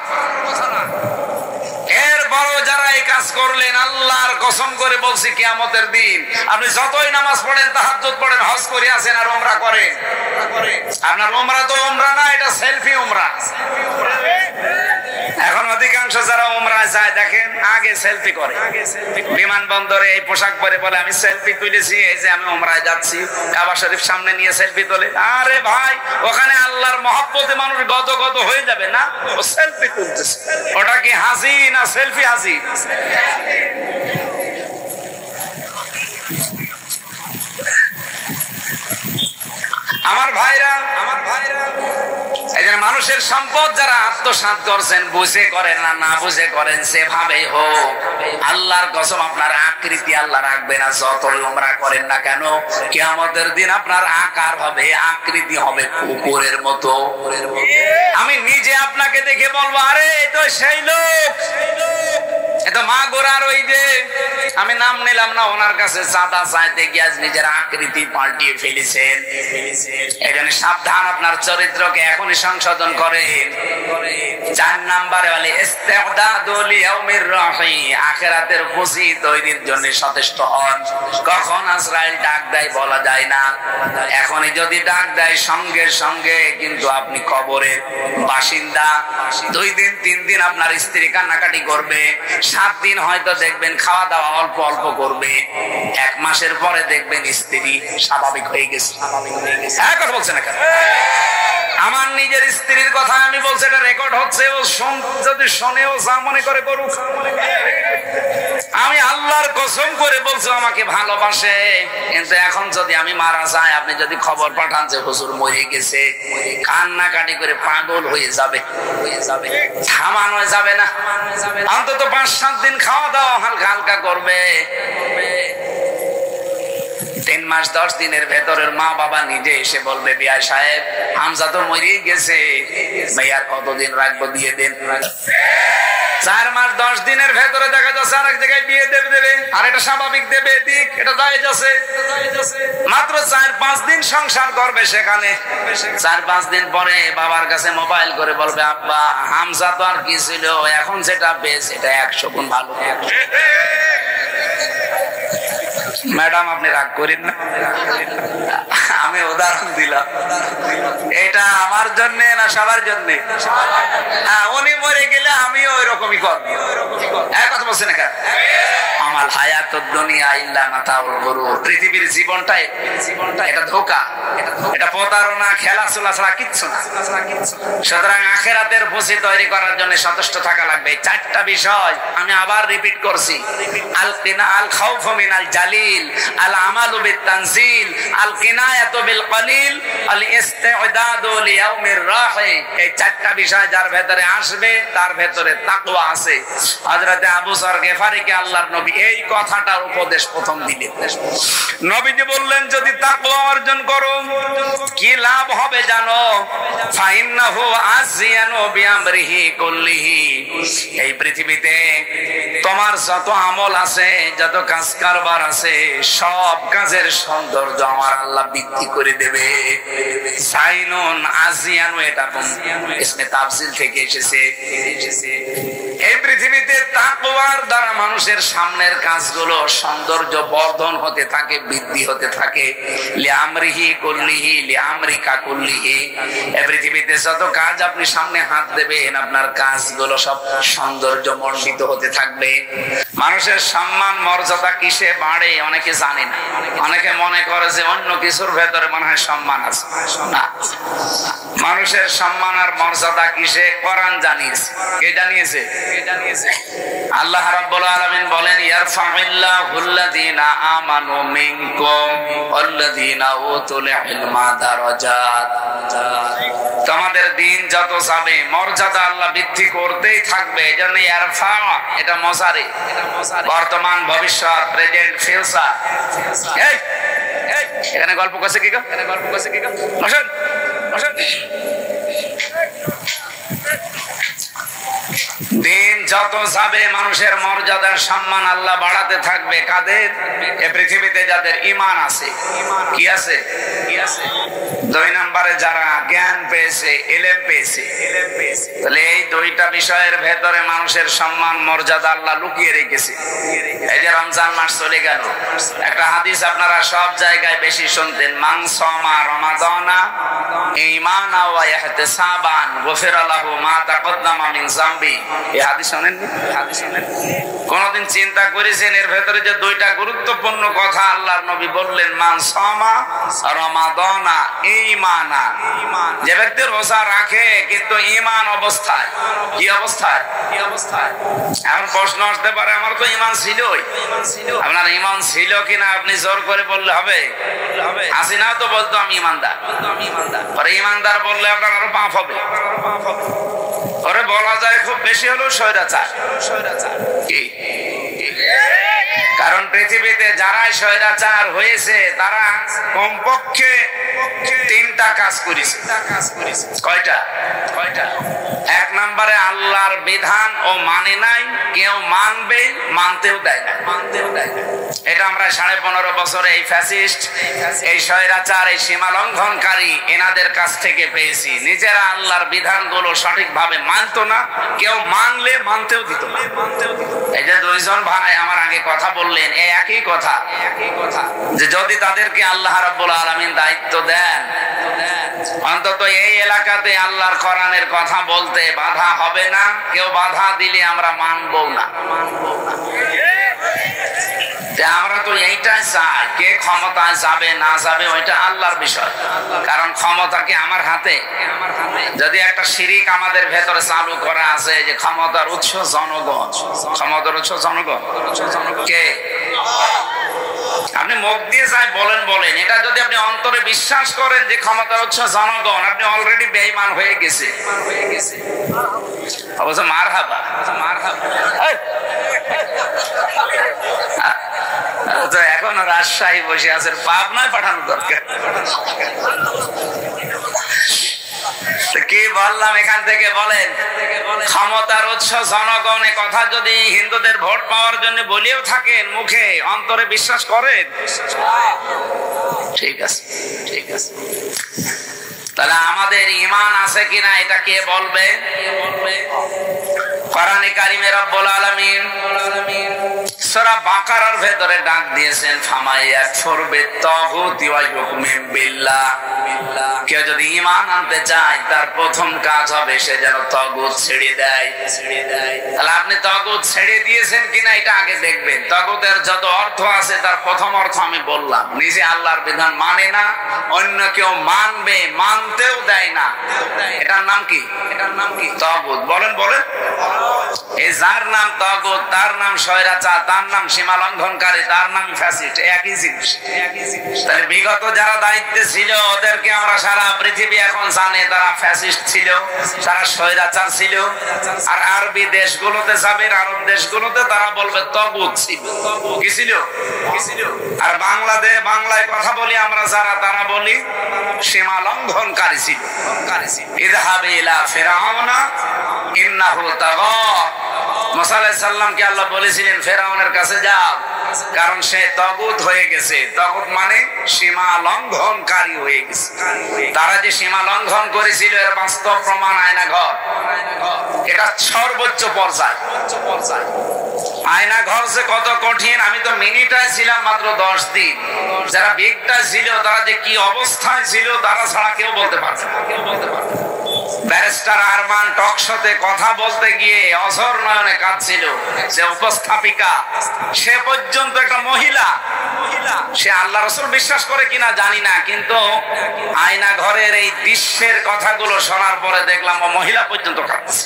এর বড় যারা এই কাজ করলেন, আল্লাহর কসম করে বলছি, কিয়ামতের দিন আপনি যতই নামাজ পড়েন, তাহাজ্জুদ পড়েন, হজ করে আসেন আর উমরা করেন, আপনার উমরা তো উমরা না, এটা সেলফি উমরা। এখন অধিকাংশ যারা উমরায় যায় দেখেন আগে সেলফি করে, বিমানবন্দরে এই পোশাক পরে বলে আমি সেলফি তুলেছি, এই যে আমি উমরায় যাচ্ছি, কাবা শরীফ সামনে নিয়ে সেলফি তোলে। আরে ভাই, ওখানে আল্লাহর মহব্বতে মানুষ গদগদ হয়ে যাবে না, ও সেলফি তুলতেছে। ওটা কি হাসি না সেলফি হাসি? আমার ভাইরা এই যে মানুষের সম্পদ যারা আত্মসাৎ করছেন, বুঝে করেন না না বুঝে করেন, সেভাবেই হোক, আল্লাহর কসম আপনার আকৃতি আল্লাহ রাখবে না। যতই উমরা করেন না কেন, কিয়ামতের দিন আপনার আকার হবে, আকৃতি হবে কুকুরের মতো। আমি নিজে আপনাকে দেখে বলবো, আরে এই তো সেই লোক, এটা মা গোরার ওই যে, আমি নাম নিলাম না, ওনার কাছে চাঁদা চাইতে গিয়ে আজ নিজের আকৃতি পাল্টিয়ে ফেলেছেন। এই জন্য সাবধান, আপনার চরিত্রকে এখনই সংশোধন করেন। 4 নম্বরে বলে ইস্তিগদাদু লিয়াউমির রাহি, আখিরাতের পুঁজি তৈরির জন্য সচেষ্ট হন। কখন আজরাইল ডাক দেয় বলা যায় না, এখনই যদি ডাক দেয় সঙ্গে সঙ্গে কিন্তু আপনি কবরের বাসিন্দা। 2 দিন 3 দিন আপনার স্ত্রী কান্নাকাটি করবে, 7 দিন হয়তো দেখবেন খাওয়া দাওয়া অল্প অল্প করবে, 1 মাসের পরে দেখবেন স্ত্রী স্বাভাবিক হয়ে গেছে। কথা বলছে না কেন? আমার নিজের স্ত্রীর কথা আমি বলছি, এটা রেকর্ড হচ্ছে, ও যদি শোনে ও যা মনে করে করুক। আমি আল্লাহর কসম করে বলছি আমাকে ভালোবাসে, কিন্তু এখন যদি আমি মারা যাই, আপনি যদি খবর পাঠান যে হুজুর মরে গেছে, কান্নাকাটি করে পাগল হয়ে যাবে, থামানো যাবে না। অন্তত 5-7 দিন খাওয়া দাওয়া হালকা হালকা করবে। 3 মাস 10 দিনের ভেতরের মা বাবা নিজে এসে বলবে, বিয়া সাহেব হামজা তো মরেই গেছে, ভাইয়া কতদিন রাখবো, দিয়ে দেন। 4 মাস 10 দিনের ভেতরে দেখা যাচ্ছে আরেক জায়গায় বিয়ে দেবে, আর এটা স্বাভাবিক দেবে, দিক, এটা জায়েজ আছে। মাত্র 4-5 দিন সংসার করবে, সেখানে 4-5 দিন পরে বাবার কাছে মোবাইল করে বলবে, আব্বা হামজা তো আর কি ছিল, এখন যেটা পেয়েছে এটা 100 গুণ ভালো। ম্যাডাম আপনি রাগ করেন না, আমি উদাহরণ দিলাম, এটা আমার জন্য না সবার জন্য। উনি মরে গেলে আমি ওই রকমই করব, কথা বলছেন না কেন? আমার হায়াতুদ দুনিয়া ইল্লা মাতাউল গুরুর, পৃথিবীর জীবনটাই এটা ধোঁকা, এটা প্রতারণা, খেলাধুলা ছাড়া কিচ্ছু না। সুতরাং আখিরাতের পুঁজি তৈরি করার জন্য সচেষ্ট থাকা লাগবে। 4টা বিষয় আমি আবার রিপিট করছি, আল কিনা আল খাউফু মিনাল জালিল, আল আমালু বিত তানজিল, আল কিনায়াতু বিল কলিল, আল ইস্তিগদাদু লিয়াউমির রাহি। এই 4টা বিষয় যার ভেতরে আসবে তার ভেতরে তাকওয়া আছে। হযরত আবু যর গিফারীকে আল্লাহর নবী এই কথাটার উপদেশ প্রথম দিলেন। নবীজি বললেন, যদি তাকওয়া অর্জন করো কি লাভ হবে জানো? ফাইন্নাহু আজিয়ানু বিআমরিহি কুল্লিহি, এই পৃথিবীতে তোমার যত আমল আছে, যত কাজ কারবার আছে, সব কাজের সৌন্দর্য আমার আল্লাহ বৃদ্ধি করে দেবে। সাইনুন আজিয়ানু, এটা ইসমে তাফসিল থেকে এসেছে। এই পৃথিবীতে তাকওয়ার দ্বারা মানুষের সামনের কাজগুলো সৌন্দর্য বর্ধন হতে থাকে, বৃদ্ধি হতে থাকে। লিআমরিহি কুল্লিহি লিআমরিকা কুল্লিহি, এই পৃথিবীতে যত কাজ আপনি সামনে হাত দেবেন, আপনার কাজগুলো সব সৌন্দর্য মণ্ডিত হতে থাকবে। মানুষের সম্মান মর্যাদা কিসে বাড়ে অনেকে জানে না, অনেকে মনে করে যে অন্য কিছুর ভেতরে মনে হয় সম্মান আছে। না, মানুষের সম্মান আর মর্যাদা কিসে? কোরআন জানিয়েছে। কে জানিয়েছে? আল্লাহ রাব্বুল আলামিন বলেন, ইয়ারফা'ুল্লাযীনা আমানু মিনকুম ওয়াল্লাযীনা উতুল ইলমা দারাজাত। তোমাদের দিন যত যাবে মর্যাদা আল্লাহ বৃদ্ধি করতেই থাকবে। এজন্য ইয়ারফা, এটা মজারে, বর্তমান ভবিষ্যৎ, প্রেজেন্ট ফিউচার। এখানে গল্প করছে কি গো? বসেন বসেন। দিন যত যাবে মানুষের মর্যাদার সম্মান আল্লাহ বাড়াতে থাকবে। কাদের? এ পৃথিবীতে যাদের ঈমান আছে। কি আছে? দুই নম্বরে যারা জ্ঞান পেয়েছে, ইলম পেয়েছে। তাহলে এই দুইটা বিষয়ের ভেতরে মানুষের সম্মান মর্যাদা আল্লাহ লুকিয়ে রেখেছে। এই যে রমজান মাস চলে গেল, একটা হাদিস আপনারা সব জায়গায় বেশি শুনতেন, মান সামা রমাদানা ঈমানান ওয়া ইহতিসাবান গুফিরা লাহু মা তাকদ্দামা মিন যামবি। এই হাদিস শুনেন? কোনদিন চিন্তা করেছেন এর ভেতরে যে দুইটা গুরুত্বপূর্ণ কথা আল্লাহর নবী বললেন, মান সামা রমাদানা ঈমানান। যে ব্যক্তি রোজা রাখে কিন্তু ঈমান অবস্থায়, কি অবস্থায়? এখন প্রশ্ন আসতে পারে, আমার তো ঈমান ছিলই। আপনার ঈমান ছিল কিনা আপনি জোর করে বললে হবে? আসি না তো বলতো আমি ঈমানদার। পরে ঈমানদার বললে আপনার আরো পাপ হবে। ওরে বলা যায় খুব বেশি হলেও স্বৈরাচার। কি? কারণ পৃথিবীতে যারাই স্বৈরাচার হয়েছে তারা কমপক্ষে তিনটা কাজ করেছে। কয়টা? এক নম্বরে আল্লাহর বিধান ও মানে নাই, কেউ মানবে, মানতেও দেয় না। এটা আমরা 15.5 বছরে এই ফ্যাসিস্ট, এই স্বৈরাচার, এই সীমা লঙ্ঘনকারী এনাদের কাছ থেকে পেয়েছি। নিজেরা আল্লাহর বিধানগুলো সঠিকভাবে মানতো না, কেউ মানলে মানতেও দিত না। এই যে দুইজন ভাই আমার আগে কথা বললেন, এই একই কথা যে যদি তাদেরকে আল্লাহ রাব্বুল আলামিন দায়িত্ব দেন, অন্তত এই এলাকাতে আল্লাহর কোরআনের কথা বলতে বাধা হবে না, কেউ বাধা দিলে আমরা মানবো না। আমরা তো এইটাই চাই, কে ক্ষমতায় যাবে না যাবে ওইটা আল্লাহর বিষয়, কারণ ক্ষমতা কি আমার হাতে? যদি একটা শিরিক আমাদের ভেতরে চালু করা আছে যে ক্ষমতার উৎস জনগণ, ক্ষমতার উৎস জনগণ কে? আপনি মুখ দিয়ে যাই বলেন, এটা যদি আপনি অন্তরে বিশ্বাস করেন যে ক্ষমতার উৎস জনগণ, আপনি অলরেডি বেঈমান হয়ে গেছে। অবশ্য মারহাবা। তো এখনো রাজশাহী বসে আছেন, পাবনায় পাঠানো দরকার। কি বললাম এখান থেকে বলেন? ক্ষমতার উৎস জনগণ, এ কথা যদি হিন্দুদের ভোট পাওয়ার জন্য বলেও থাকেন, মুখে অন্তরে বিশ্বাস করেন? ঠিক আছে। তাহলে আমাদের ঈমান আছে কিনা এটা কে বলবে? কোরআনে কারিমে রব্বুল আলামিন সূরা বাকারার ভেতরে ডাক দিয়েছেন, ফামায়াকফুর বিত্তাগুতি ওয়া ইউমিন বিল্লাহ। কেউ যদি ঈমান আনতে চায় তার প্রথম কাজ হবে সে যেন তাগুত ছেড়ে দেয়। তাহলে আপনি তাগুত ছেড়ে দিয়েছেন কিনা এটা আগে দেখবেন। তাগুতের যত অর্থ আছে তার প্রথম অর্থ আমি বললাম, নিজে আল্লাহর বিধান মানে না, অন্য কেউ মানবে, মানতেও দেয় না। এটার নাম কি? তাগুত। বলেন। এই যার নাম তাগুত, তার নাম স্বৈরাচার, তার নাম সীমা লঙ্ঘনকারী, তার নাম ফ্যাসিস্ট, একই জিনিস। তাহলে বিগত যারা দায়িত্বে ছিল ওদেরকে আমরা সারা পৃথিবী এখন জানে তারা ফ্যাসিস্ট ছিল, তারা স্বৈরাচার ছিল। আর আরবি দেশগুলোতে যাবেন, আরব দেশগুলোতে তারা বলবে তাগুত ছিল। কি ছিল? আর বাংলায় কথা বলি আমরা যারা, তারা বলি সীমা লঙ্ঘনকারী ছিল। ইযহাব ইলা ফিরআউনা ইন্নাহু তাগা। মুসা আলাইহিস সালামকে আল্লাহ বলেছিলেন ফেরাউনের কাছে যাও, কারণ সে তাগুত হয়ে গেছে। তাগুত মানে সীমা লঙ্ঘনকারী হয়ে গেছে। তারা যে সীমা লঙ্ঘন করেছিল এর বাস্তব প্রমাণ আয়নাঘর। এটা সর্বোচ্চ পর্যায়। আয়নাঘর যে কত কঠিন, আমি তো মিনিটায় ছিলাম মাত্র 10 দিন। যারা বিগটায় ছিল তারা যে কি অবস্থায় ছিল তারা ছাড়া কেউ বলতে পারছে না। ব্যারিস্টার আরমান টক শোতে কথা বলতে গিয়ে অঝর নয়নে কাঁদছিল। যে উপস্থাপিকা সে পর্যন্ত একটা মহিলা, সে আল্লাহ রাসূল বিশ্বাস করে কিনা জানি না, কিন্তু আয়না ঘরের এই দৃশ্যের কথাগুলো শোনার পরে দেখলাম ও মহিলা পর্যন্ত কাঁদছে।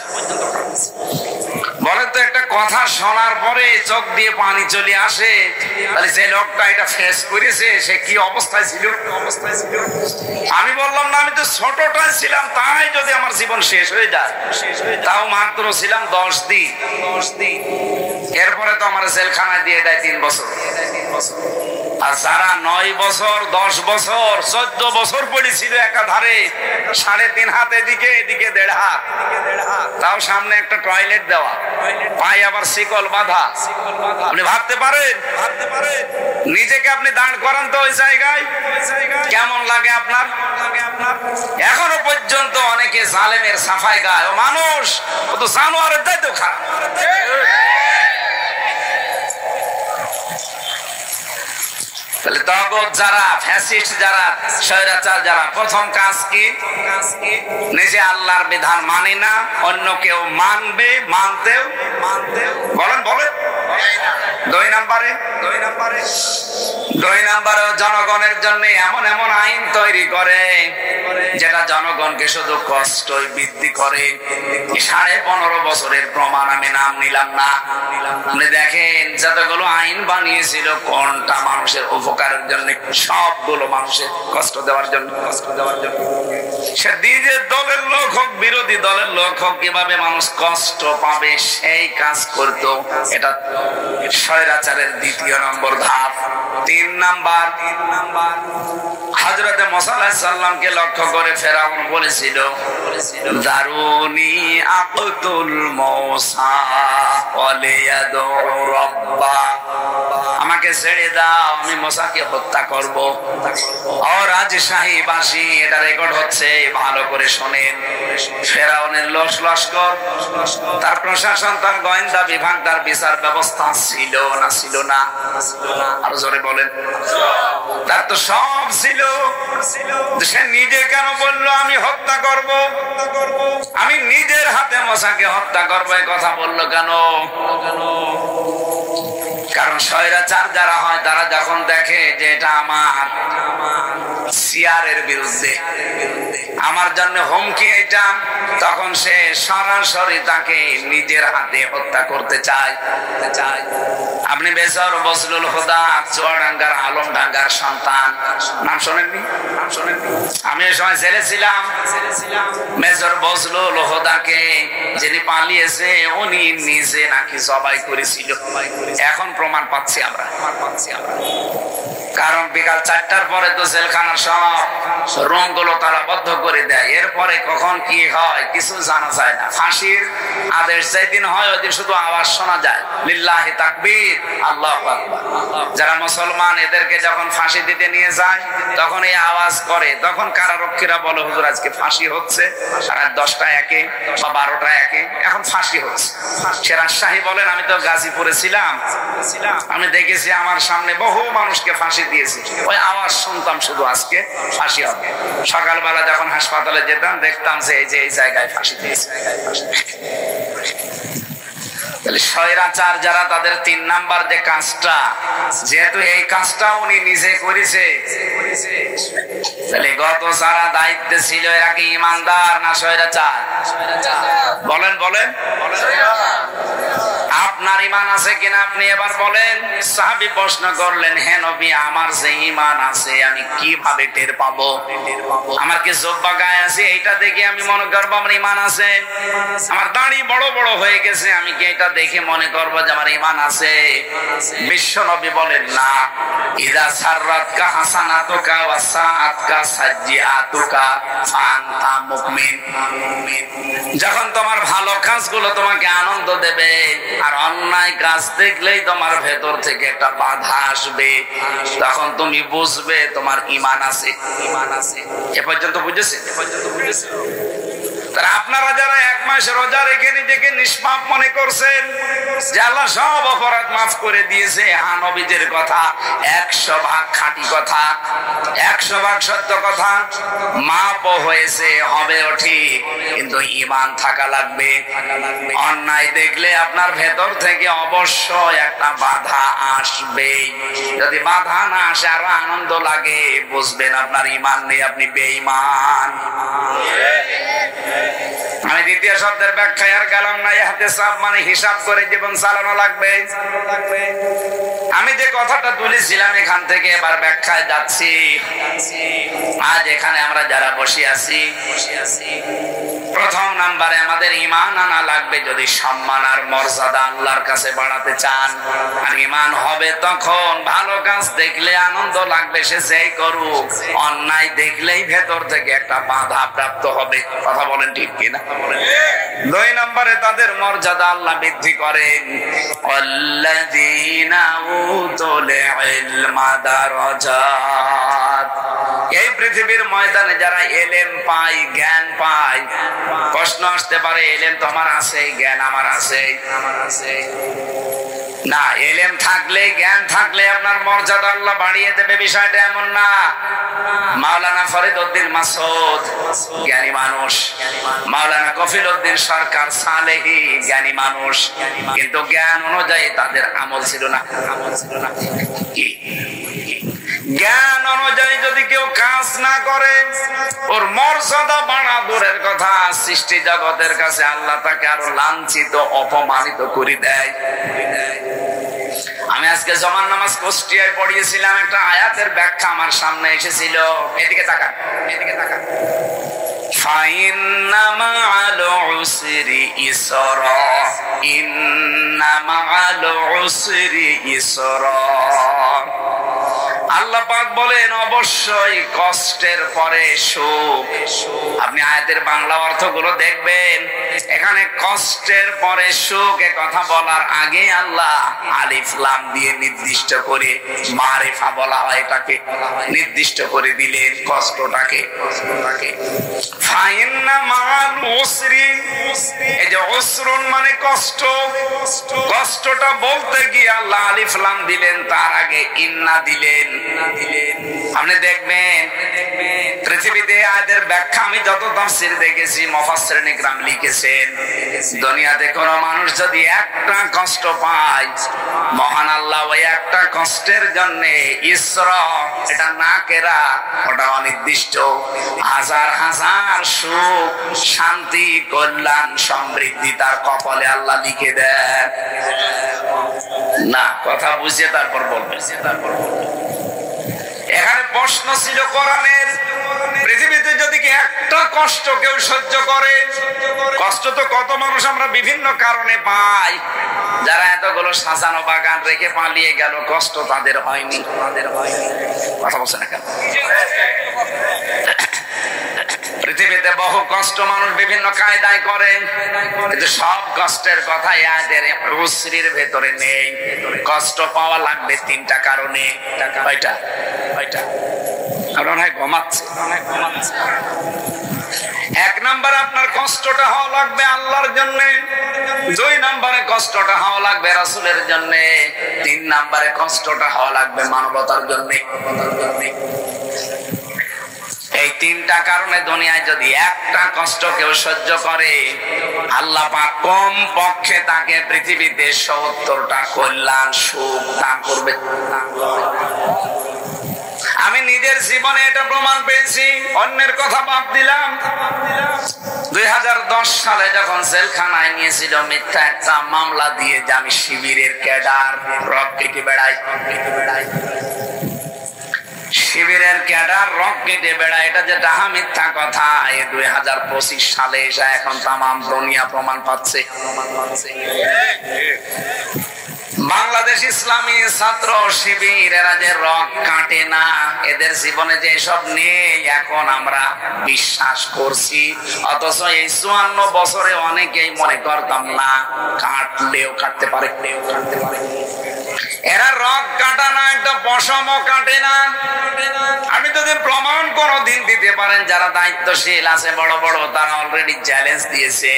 বলেন তো, একটা কথা শোনার পরে চোখ দিয়ে পানি চলে আসে, তাহলে যে লোকটা এটা ফেস করেছে সে কি অবস্থায় ছিল? আমি বললাম না, আমি তো ছোটটাই ছিলাম, তাই যদি আমার জীবন শেষ হয়ে যায়, তাও মাত্র ছিলাম 10 দিন। এরপরে তো আমার জেলখানায় দিয়ে দেয় 3 বছর। আর যারা 9 বছর 10 বছর 14 বছর পড়েছিল একাধারে, 3.5 হাত এদিকে, এদিকে 1.5 হাত, তাও সামনে একটা টয়লেট দেওয়া, পায়ে আবার শিকল বাঁধা। আপনি ভাবতে পারেন? নিজেকে আপনি দাঁড় করান তো ওই জায়গায়, কেমন লাগে আপনার? এখনো পর্যন্ত অনেকে জালেমের সাফাই গায়, ও মানুষ, ও তো জানোয়ারের দায়িত্ব খারাপ। তাহলে তগত যারা, ফ্যাসিস্ট যারা, স্বৈরাচার যারা, প্রথম কাজ কি? নিজে আল্লাহর বিধান মানে না, অন্য কেউ মানবে, মানতেও বলেন বলেন। 2 নম্বরে জনগণের জন্য এমন এমন আইন তৈরি করে যেটা জনগণকে শুধু কষ্টই বৃদ্ধি করে। 15.5 বছরের প্রমাণ আমি নাম নিলাম না। আপনি দেখেন যতগুলো আইন বানিয়েছিল কোনটা মানুষের উপকারের জন্য? সবগুলো মানুষের কষ্ট দেওয়ার জন্য। সে নিজের দলের লোক হোক, বিরোধী দলের লোক হোক, কিভাবে মানুষ কষ্ট পাবে সেই কাজ করতো। এটা স্বৈরাচারের 2 নম্বর ধাপ। 3 নাম্বার, হযরতে মুসা আলাইহিস সালামকে লক্ষ্য করে ফেরাউন বলেছিল, দারুনি আকতুল মূসা ওয়ালিয়াদু রাব্বা, আমাকে ছেড়ে দাও, আমি মুসাকে হত্যা করব। ও রাজশাহীবাসী, এটা রেকর্ড হচ্ছে, ভালো করে শোনেন। ফেরাউনের লস্কর, তার প্রশাসন, তার গোয়েন্দা বিভাগ, তার বিচার ব্যবস্থা ছিল না? ছিল না? আরো জোরে বলেন। তার তো সব ছিল। সে নিজে কেন বললো আমি হত্যা করব? আমি নিজের হাতে মুসাকে হত্যা করবো, এই কথা বললো কেন? কারণ স্বৈরাচার যারা হয় তারা যখন দেখে যে এটা আমার সিয়ারের বিরুদ্ধে, আমার জন্য হুমকি এটা, তখন সে সরাসরি তাকে নিজের হাতে হত্যা করতে চায়। আপনি বেসর বজলুল হুদা, চুয়াডাঙ্গার আলমডাঙ্গার সন্তান, নাম শোনেননি? আমি ওই সময় জেলে ছিলাম। মেজর বজলুল হুদাকে যিনি পালিয়েছে উনি নিজে নাকি জবাই করেছিল। এখন প্রমাণ পাচ্ছি আমরা। কারণ বিকাল 4টার পরে তো জেলখানার সব রুম গুলো তালাবদ্ধ করে দেয়। এরপরে কখন কি হয় কিছু জানা যায় না। ফাঁসির আদেশ যেদিন হয় ওই দিন শুধু আওয়াজ শোনা যায়, লিল্লাহি তাকবীর, আল্লাহু আকবার। যারা মুসলমান এদেরকে যখন ফাঁসি দিতে নিয়ে যায় তখন এই আওয়াজ করে, তখন কারারক্ষীরা বলে, হুজুর আজকে ফাঁসি হচ্ছে, রাত 10টা 1 বা 12টা 1, এখন ফাঁসি হচ্ছে। সে রাজশাহী বলেন, আমি তো গাজীপুরে ছিলাম, আমি দেখেছি আমার সামনে বহু মানুষকে ফাঁসি দিয়েছি, ওই আওয়াজ শুনতাম শুধু আজকে ফাঁসি হবে। সকালবেলা যখন হাসপাতালে যেতাম দেখতাম যে এই জায়গায় ফাঁসি দিয়েছে। স্বৈরাচার যারা, তাদের 3 নাম্বার যে কাজটা, যেহেতু এই কাজটা উনি নিজে করেছে, তাহলে গত যারা দায়িত্বে ছিল এরা কি ইমানদার না স্বৈরাচার? বলেন বলেন। আপনার ইমান আছে কিনা আপনি এবার বলেন। সাহাবী প্রশ্ন করলেন, হে নবী, আমার যে ইমান আছে আমি কিভাবে টের পাবো? আমার কি জব্বা গায়ে আছে, এইটা দেখে আমি মনে করবো আমার ইমান আছে? আমার দাড়ি বড় বড় হয়ে গেছে, আমি কি এটা দেখে মনে করবো যে আমার ইমান আছে? বিশ্ব নবী বলেন, না। ইদা সাররাতকা হাসানাতুকা ওয়া সাআতকা সাজ্জিআতুকা ফাআনতা মুমিন। যখন তোমার ভালো কাজগুলো তোমাকে আনন্দ দেবে আর অন্যায় কাজ দেখলেই তোমার ভেতর থেকে একটা বাধা আসবে, তখন তুমি বুঝবে তোমার ঈমান আছে। এ পর্যন্ত বুঝেছে? আপনারা যারা 1 মাস রোজা রেখে নিজেকে নিষ্পাপ মনে করছেন যে আল্লাহ সব অপরাধ মাফ করে দিয়েছে, হ্যাঁ, নবীদের কথা 100 ভাগ খাঁটি কথা, 100 ভাগ সত্য কথা। মাপও হয়েছে, হবেও ঠিক, কিন্তু ঈমান থাকা লাগবে। অন্যায় দেখলে আপনার ভেতর থেকে অবশ্যই একটা বাধা আসবে। যদি বাধা না আসে আরো আনন্দ লাগে, বুঝবেন আপনার ঈমান নেই, আপনি বেঈমান। আমি দ্বিতীয় শব্দের ব্যাখ্যায় আর গেলাম না। ইহতিসাব মানে হিসাব করে জীবন চালানো লাগবে। আমি যে কথাটা তুলেছিলাম এখান থেকে এবার ব্যাখ্যায় যাচ্ছি। আজ এখানে আমরা যারা বসে আছি, প্রথম নাম্বারে আমাদের ঈমান আনা লাগবে। যদি সম্মান আর মর্যাদা আল্লাহর কাছে বাড়াতে চান, আর ঈমান হবে তখন ভালো কাজ দেখলে আনন্দ লাগবে, সে যেই করুক। অন্যায় দেখলেই ভেতর থেকে একটা বাধা প্রাপ্ত হবে। কথা বলেন ঠিক কিনা? দুই নম্বরে তাদের মর্যাদা আল্লাহ বৃদ্ধি করেন। আল্লাযীনা উতুল ইলমা দারাজাত। এই পৃথিবীর ময়দানে যারা এলেম পায়, জ্ঞান পায়, প্রশ্ন আসতে পারে এলেম তো আমার আছে, জ্ঞান আমার আছে না। এলেম থাকলে, জ্ঞান থাকলে আপনার মর্যাদা আল্লাহ বাড়িয়ে দেবে, বিষয়টা এমন না। মাওলানা ফরিদ উদ্দিন মাসুদ জ্ঞানী মানুষ, মাওলানা কফিল উদ্দিন সরকার সালেহি জ্ঞানী মানুষ, কিন্তু জ্ঞান অনুযায়ী তাদের আমল ছিল না। কি জ্ঞান অনুযায়ী যদি কেউ কাজ না করে, ওর মর্যাদা বাড়া দূরের কথা, সৃষ্টি জগতের কাছে আল্লাহ তাকে আরো লাঞ্ছিত, অপমানিত করে দেয়। আমি আজকে জমান নামাজ কুষ্টিয়ায় পড়িয়েছিলাম, একটা আয়াতের ব্যাখ্যা আমার সামনে এসেছিল। এদিকে তাকান, এদিকে তাকান। ফাইন্না মা'আল উসরি ইসরা, ইন্না মা'আল উসরি ইসরা। আল্লাহ পাক বলেন অবশ্যই কষ্টের পরে সুখ। আপনি আয়াতের বাংলা অর্থগুলো দেখবেন, এখানে কষ্টের পরে সুখ এ কথা বলার আগে আল্লাহ আলিফ লাম দিয়ে নির্দিষ্ট করে, মারিফা বলা হয় এটাকে, নির্দিষ্ট করে দিলেন কষ্টটাকে। ফাইন্না মা'আল উসরি, এই যে উসরুন মানে কষ্ট, কষ্টটা বলতে গিয়ে আল্লাহ আলিফ লাম দিলেন, তার আগে ইন্না দিলেন। আপনি দেখবেন পৃথিবীতে আয়াতের ব্যাখ্যা আমি যত তাফসীর দেখেছি, মুফাসসিরিন ইকরাম লিখেছেন, দুনিয়াতে কোন মানুষ যদি একটা কষ্ট পায়, মহান আল্লাহ ওই একটা কষ্টের জন্য ইসরা, এটা নাকেরা, ওটা অনির্দিষ্ট, হাজার হাজার সুখ, শান্তি, কল্যাণ, সমৃদ্ধি তার কপালে আল্লাহ লিখে দেন। না, কথা বুঝে তারপর বলবে। এখানে প্রশ্ন ছিল কোরআনের, পৃথিবীতে যদি কি একটা কষ্ট কেউ সহ্য করে, কষ্ট তো কত মানুষ আমরা বিভিন্ন কারণে পাই, যারা এতগুলো সাজানো বাগান রেখে পালিয়ে গেল, কষ্ট তাদের হয়নি, কথা বলছে না কেন? পৃথিবীতে বহু কষ্ট মানুষ বিভিন্ন কায়দায় করে, কিন্তু সব কষ্টের কথা আয়াতের উসরির ভেতরে নেই। কষ্ট পাওয়া লাগবে তিনটা কারণে। কয়টা? কারণ হয় ঘুমাচ্ছে। এক নাম্বার আপনার কষ্টটা হওয়া লাগবে আল্লাহর জন্য, দুই নাম্বারে কষ্টটা হওয়া লাগবে রাসূলের জন্য, তিন নাম্বারে কষ্টটা হওয়া লাগবে মানবতার জন্য। এই তিনটা কারণে দুনিয়ায় যদি একটা কষ্ট কেউ সহ্য করে, আল্লাহ পাক কম পক্ষে তাকে পৃথিবীতে ৭০টা কল্যাণ সুখ দান করবে। আমি নিজের জীবনে এটা প্রমাণ পেয়েছি, অন্যের কথা বাদ দিলাম। ২০১০ সালে যখন জেলখানায় নিয়েছিল মিথ্যা একটা মামলা দিয়ে যে আমি শিবিরের ক্যাডার, রক কেটে বেড়াই, শিবিরের ক্যাডার, রক কেটে বেড়ায়, এটা যে ডাহা মিথ্যা কথা, এ ২০২৫ সালে এসে এখন তামাম দুনিয়া প্রমাণ পাচ্ছে। বাংলাদেশ ইসলামী ছাত্র শিবির, এরা যে রক কাটে না, এদের জীবনে যে সব নেই এখন আমরা বিশ্বাস করছি, অথচ এই ৫৪ বছরে অনেকেই মনে করতাম না কাটলেও কাটতে পারে। এরা রক কাটা না, একটা পশমও কাটে না। আমি যদি প্রমাণ কোনদিন দিতে পারেন, যারা দায়িত্বশীল আছে বড় বড়, তারা অলরেডি চ্যালেঞ্জ দিয়েছে।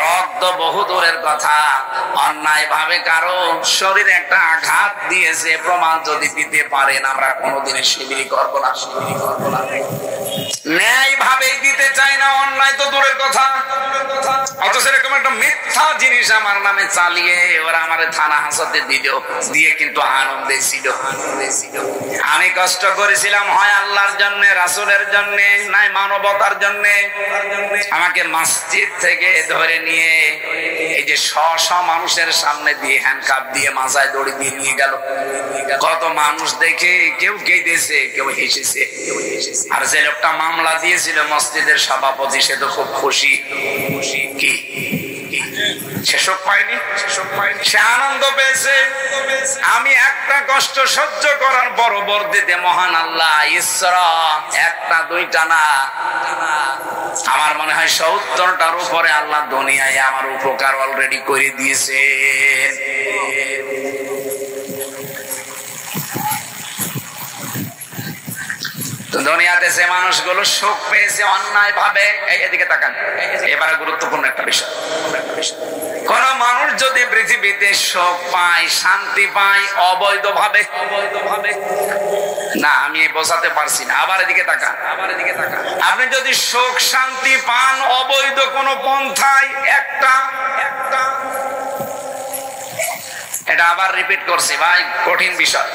রক তো বহু দূরের কথা, অন্যায় ভাবে কারো শরীরে একটা আঘাত দিয়েছে, প্রমাণ যদি দিতে পারেন, আমরা কোনোদিনই শিবিরি করবো না। ন্যায় ভাবেই দিতে চাই না, অন্যায় তো দূরের কথা। অথচ এরকম একটা মিথ্যা জিনিস আমার নামে চালিয়ে ওরা আমার থানা হাসতে দিল, দিয়ে কিন্তু আনন্দে ছিল। আমি কষ্ট করেছিলাম হয় আল্লাহর জন্য, রাসূলের জন্য, নাই মানবতার জন্য। আমাকে মসজিদ থেকে ধরে নিয়ে এই যে শ মানুষের সামনে দিয়ে হ্যান্ডকাপ দিয়ে মাথায় দড়ি দিয়ে নিয়ে গেল। কত মানুষ দেখে কেউ কেঁদেছে, কেউ হেসেছে। আর যে লোকটা মামলা দিয়েছিল মসজিদের সভাপতি, সে তো খুব খুশি। কি সে শোক পায়নি, সে আনন্দ পেয়েছে। আমি একটা কষ্ট সহ্য করার পরবর্তীতে মহান আল্লাহ ইসরা একটা দুইটা না, আমার মনে হয় ৭০টার উপরে আল্লাহ দুনিয়ায় আমার উপকার অলরেডি করে দিয়েছে। দুনিয়াতে যে মানুষগুলো সুখ পেয়েছে অন্যায় ভাবে, এদিকে তাকান, এবারে গুরুত্বপূর্ণ একটা বিষয়। কোন মানুষ যদি পৃথিবীতে সুখ পায়, শান্তি পায় অবৈধ ভাবে, না আমি বোঝাতে পারছি না, আবার এদিকে তাকান, আপনি যদি সুখ শান্তি পান অবৈধ কোন পন্থায়, এটা আবার রিপিট করছি ভাই, কঠিন বিষয়।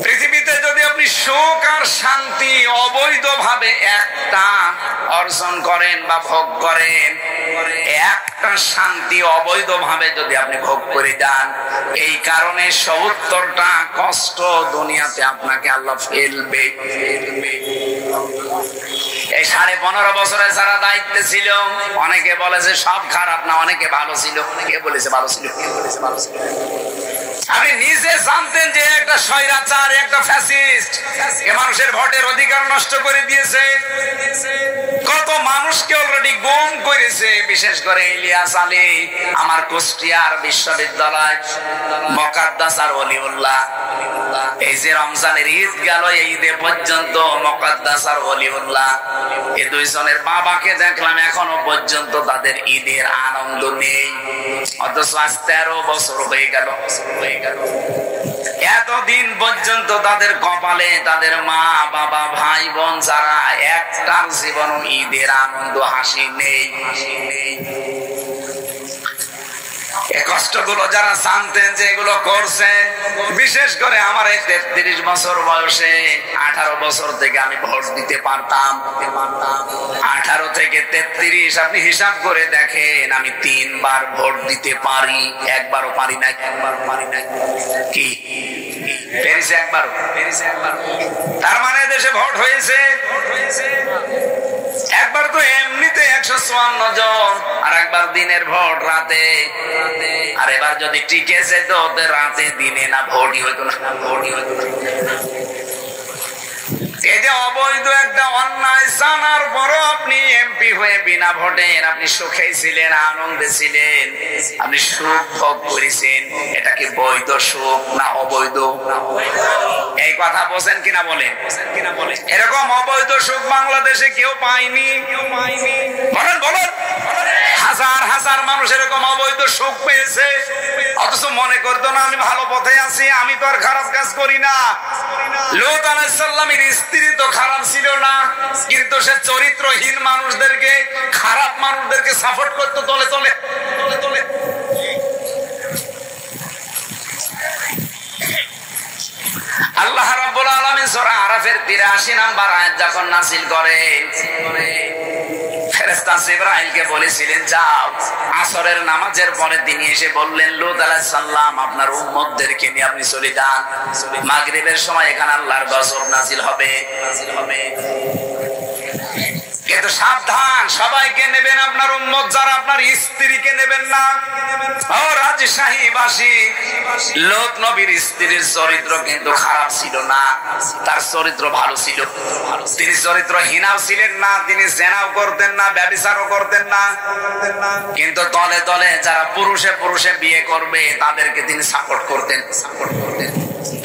পৃথিবীতে যদি আপনি সুখ আর শান্তি অবৈধ ভাবে একটা অর্জন করেন বা ভোগ করেন, একটা শান্তি অবৈধ ভাবে যদি আপনি ভোগ করে যান, এই কারণে ৭০টা কষ্ট দুনিয়াতে আপনাকে আল্লাহ ফেলবে। এই 15.5 বছরে যারা দায়িত্বে ছিল, অনেকে বলে যে সব খারাপ না, অনেকে ভালো ছিল। কে বলেছে ভালো ছিল? আপনি নিজে জানতেন যে একটা স্বৈরাচার, একটা ফ্যাসিস্ট মানুষের ভোটের অধিকার নষ্ট করে দিয়েছে, কত মানুষকে অলরেডি গুম করেছে। বিশেষ করে ইলিয়াস আলী, আমার কুষ্টিয়ার বিশ্ববিদ্যালয় মোকাদ্দাস আর ওলিউল্লাহ, এই যে রমজানের ঈদ গেল, এই ঈদে পর্যন্ত মোকাদ্দাস আর ওলিউল্লাহ এই দুইজনের বাবাকে দেখলাম এখনো পর্যন্ত তাদের ঈদের আনন্দ নেই, অথচ আজ 13 বছর হয়ে গেল। এতদিন পর্যন্ত তাদের কপালে তাদের মা বাবা ভাই বোন যারা, একটার জীবন ঈদের আনন্দ হাসি নেই। এই কষ্টগুলো যারা জানতেন যে এগুলো করছে, বিশেষ করে আমার এই 33 বছর বয়সে 18 বছর থেকে আমি ভোট দিতে পারতাম। 18 থেকে 33 আপনি হিসাব করে দেখেন, আমি 3 বার ভোট দিতে পারি, একবারও পারি নাই। কি পেরেছে? একবার। তার মানে দেশে ভোট হয়েছে একবার তো এমনিতে 154 জন, আর একবার দিনের ভোট রাতে। আর এবার যদি টিকেছে তো ওদের রাতে দিনে না ভোটই হইতো না। এই যে অবৈধ একটা অন্যায় জানার পরও আপনি এমপি হয়ে বিনা ভোটে আপনি সুখে ছিলেন, আনন্দে ছিলেন, আপনি সুখ ভোগ করেছেন, এটা কি বৈধ সুখ না অবৈধ? এই কথা বলেন কিনা বলেন? এরকম অবৈধ সুখ বাংলাদেশে কেউ পায়নি। বলেন হাজার হাজার মানুষ এরকম অবৈধ সুখ পেয়েছে, অথচ মনে করতো না আমি ভালো পথে আছি, আমি তো আর খারাপ কাজ করি না। লূত আলাইহিস সালামের স্ত্রী তো খারাপ ছিল না, কিন্তু সে চরিত্রহীন মানুষদেরকে, খারাপ মানুষদেরকে সাপোর্ট করতো তলে তলে। আল্লাহ রাব্বুল আলামিন সূরা আরাফের 83 নম্বর আয়াত যখন নাযিল করেন, ফেরেশতা জিবরাইলকে বলেছিলেন যাও, আসরের নামাজের পরে তিনি এসে বললেন লূত আলাইহিস সালাম আপনার উম্মতদেরকে নিয়ে আপনি চলে যান, মাগরিবের সময় এখানে আল্লাহর গজব নাযিল হবে। কিন্তু সাবধান, সবাইকে নেবেন, আপনার উম্মত যারা, আপনার স্ত্রীকে নেবেন না। ও রাজশাহীবাসী, লূত নবীর স্ত্রীর চরিত্র কিন্তু খারাপ ছিল না, তার চরিত্র ভালো ছিল। তিনি চরিত্রহীনাও ছিলেন না, তিনি জেনাও করতেন না, ব্যভিচারও করতেন না, কিন্তু তলে তলে যারা পুরুষে পুরুষে বিয়ে করবে তাদেরকে তিনি সাপোর্ট করতেন।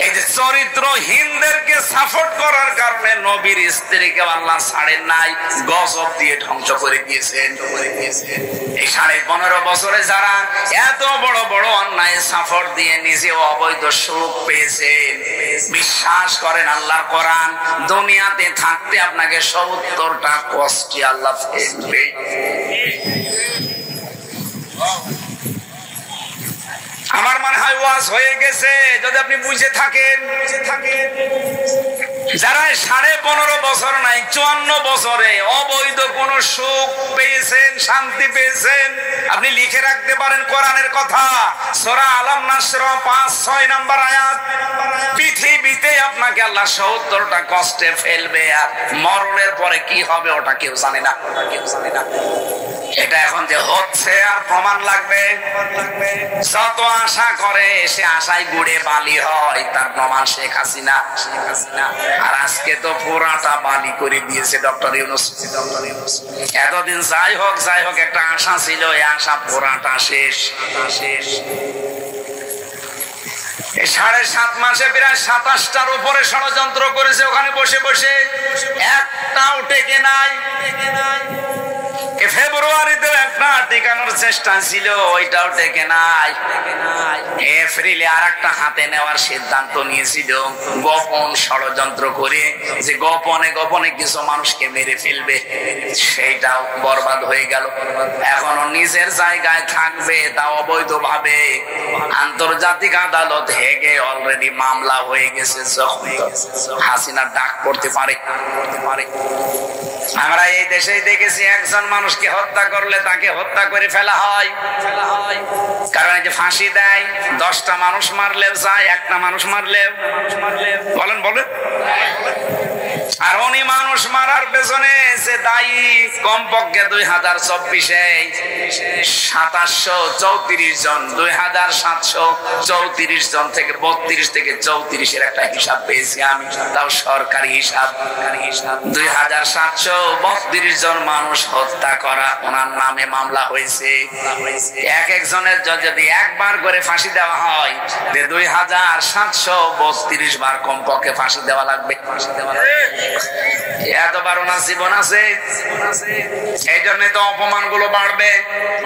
এই যে চরিত্রহীনদেরকে সাপোর্ট করার কারণে নবীর স্ত্রীকে আল্লাহ ছাড়েন নাই, গজব দিয়ে ধ্বংস করে দিয়েছেন। এই 15.5 বছরে যারা এত বড় বড় অন্যায় সাপোর্ট দিয়ে নিজে অবৈধ সুখ পেয়েছেন, বিশ্বাস করেন আল্লাহর কোরআন, দুনিয়াতে থাকতে আপনাকে 70টা কষ্টে আল্লাহ ফেলবে। আমার মনে হয় ভাই ওয়াজ হয়ে গেছে যদি আপনি বুঝে থাকেন। যারা 15.5 বছর নাই 54 বছরে অবৈধ কোন সুখ পেয়েছেন, শান্তি পেয়েছেন, আপনি লিখে রাখতে পারেন কোরআনের কথা, সূরা আলাম নাসর 5-6 নম্বর আয়াত। পৃথিবীতে আপনাকে আল্লাহ 70টা কষ্টে ফেলবে, আর মরণের পরে কি হবে ওটা কেউ জানে না, এটা এখন যে হচ্ছে আর প্রমাণ লাগবে। যত আশা করে সে আশায় গুড়ে বালি হয়, তার প্রমাণ শেখ হাসিনা। আর আজকে তো পুরাটা বালি করে দিয়েছে ডক্টর ইউনূস। এতদিন যাই হোক একটা আশা ছিল, এই আশা পুরাটা শেষ। 7.5 মাসে প্রায় 27টার উপরে ষড়যন্ত্র করেছে ওখানে বসে বসে, একটাও টেকে নাই। ফেব্রুয়ারিতে একটা টিকানোর চেষ্টা ছিল, ওইটাও টেকে নাই। এপ্রিলে আর একটা হাতে নেওয়ার সিদ্ধান্ত নিয়েছিল, গোপন ষড়যন্ত্র করে যে গোপনে কিছু মানুষকে মেরে ফেলবে, সেইটাও বরবাদ হয়ে গেল। এখনো নিজের জায়গায় থাকবে, তা অবৈধভাবে। আন্তর্জাতিক আদালত হেগে অলরেডি মামলা হয়ে গেছে, হাসিনার ডাক পড়তে পারে। আমরা এই দেশেই দেখেছি একজন মানুষকে হত্যা করলে তাকে হত্যা করে ফেলা হয়, কারণ এই যে ফাঁসি দেয়, 10টা মানুষ মারলেও যায়, একটা মানুষ মারলেও বলেন। আর উনি মানুষ মারার পেছনে যে দায়ী, কমপক্ষে 2024-এ 2734 জন, 2734 জন থেকে 32 থেকে 34-এর একটা হিসাব পেয়েছি আমি, তাও সরকারি হিসাব। 2732 জন মানুষ হত্যা করা ওনার নামে মামলা হয়েছে। একজনের যদি একবার করে ফাঁসি দেওয়া হয়, 2732 বার কমপক্ষে ফাঁসি দেওয়া লাগবে। এতবার ওনার জীবন আছে, এই জন্য তো অপমান গুলো বাড়বে।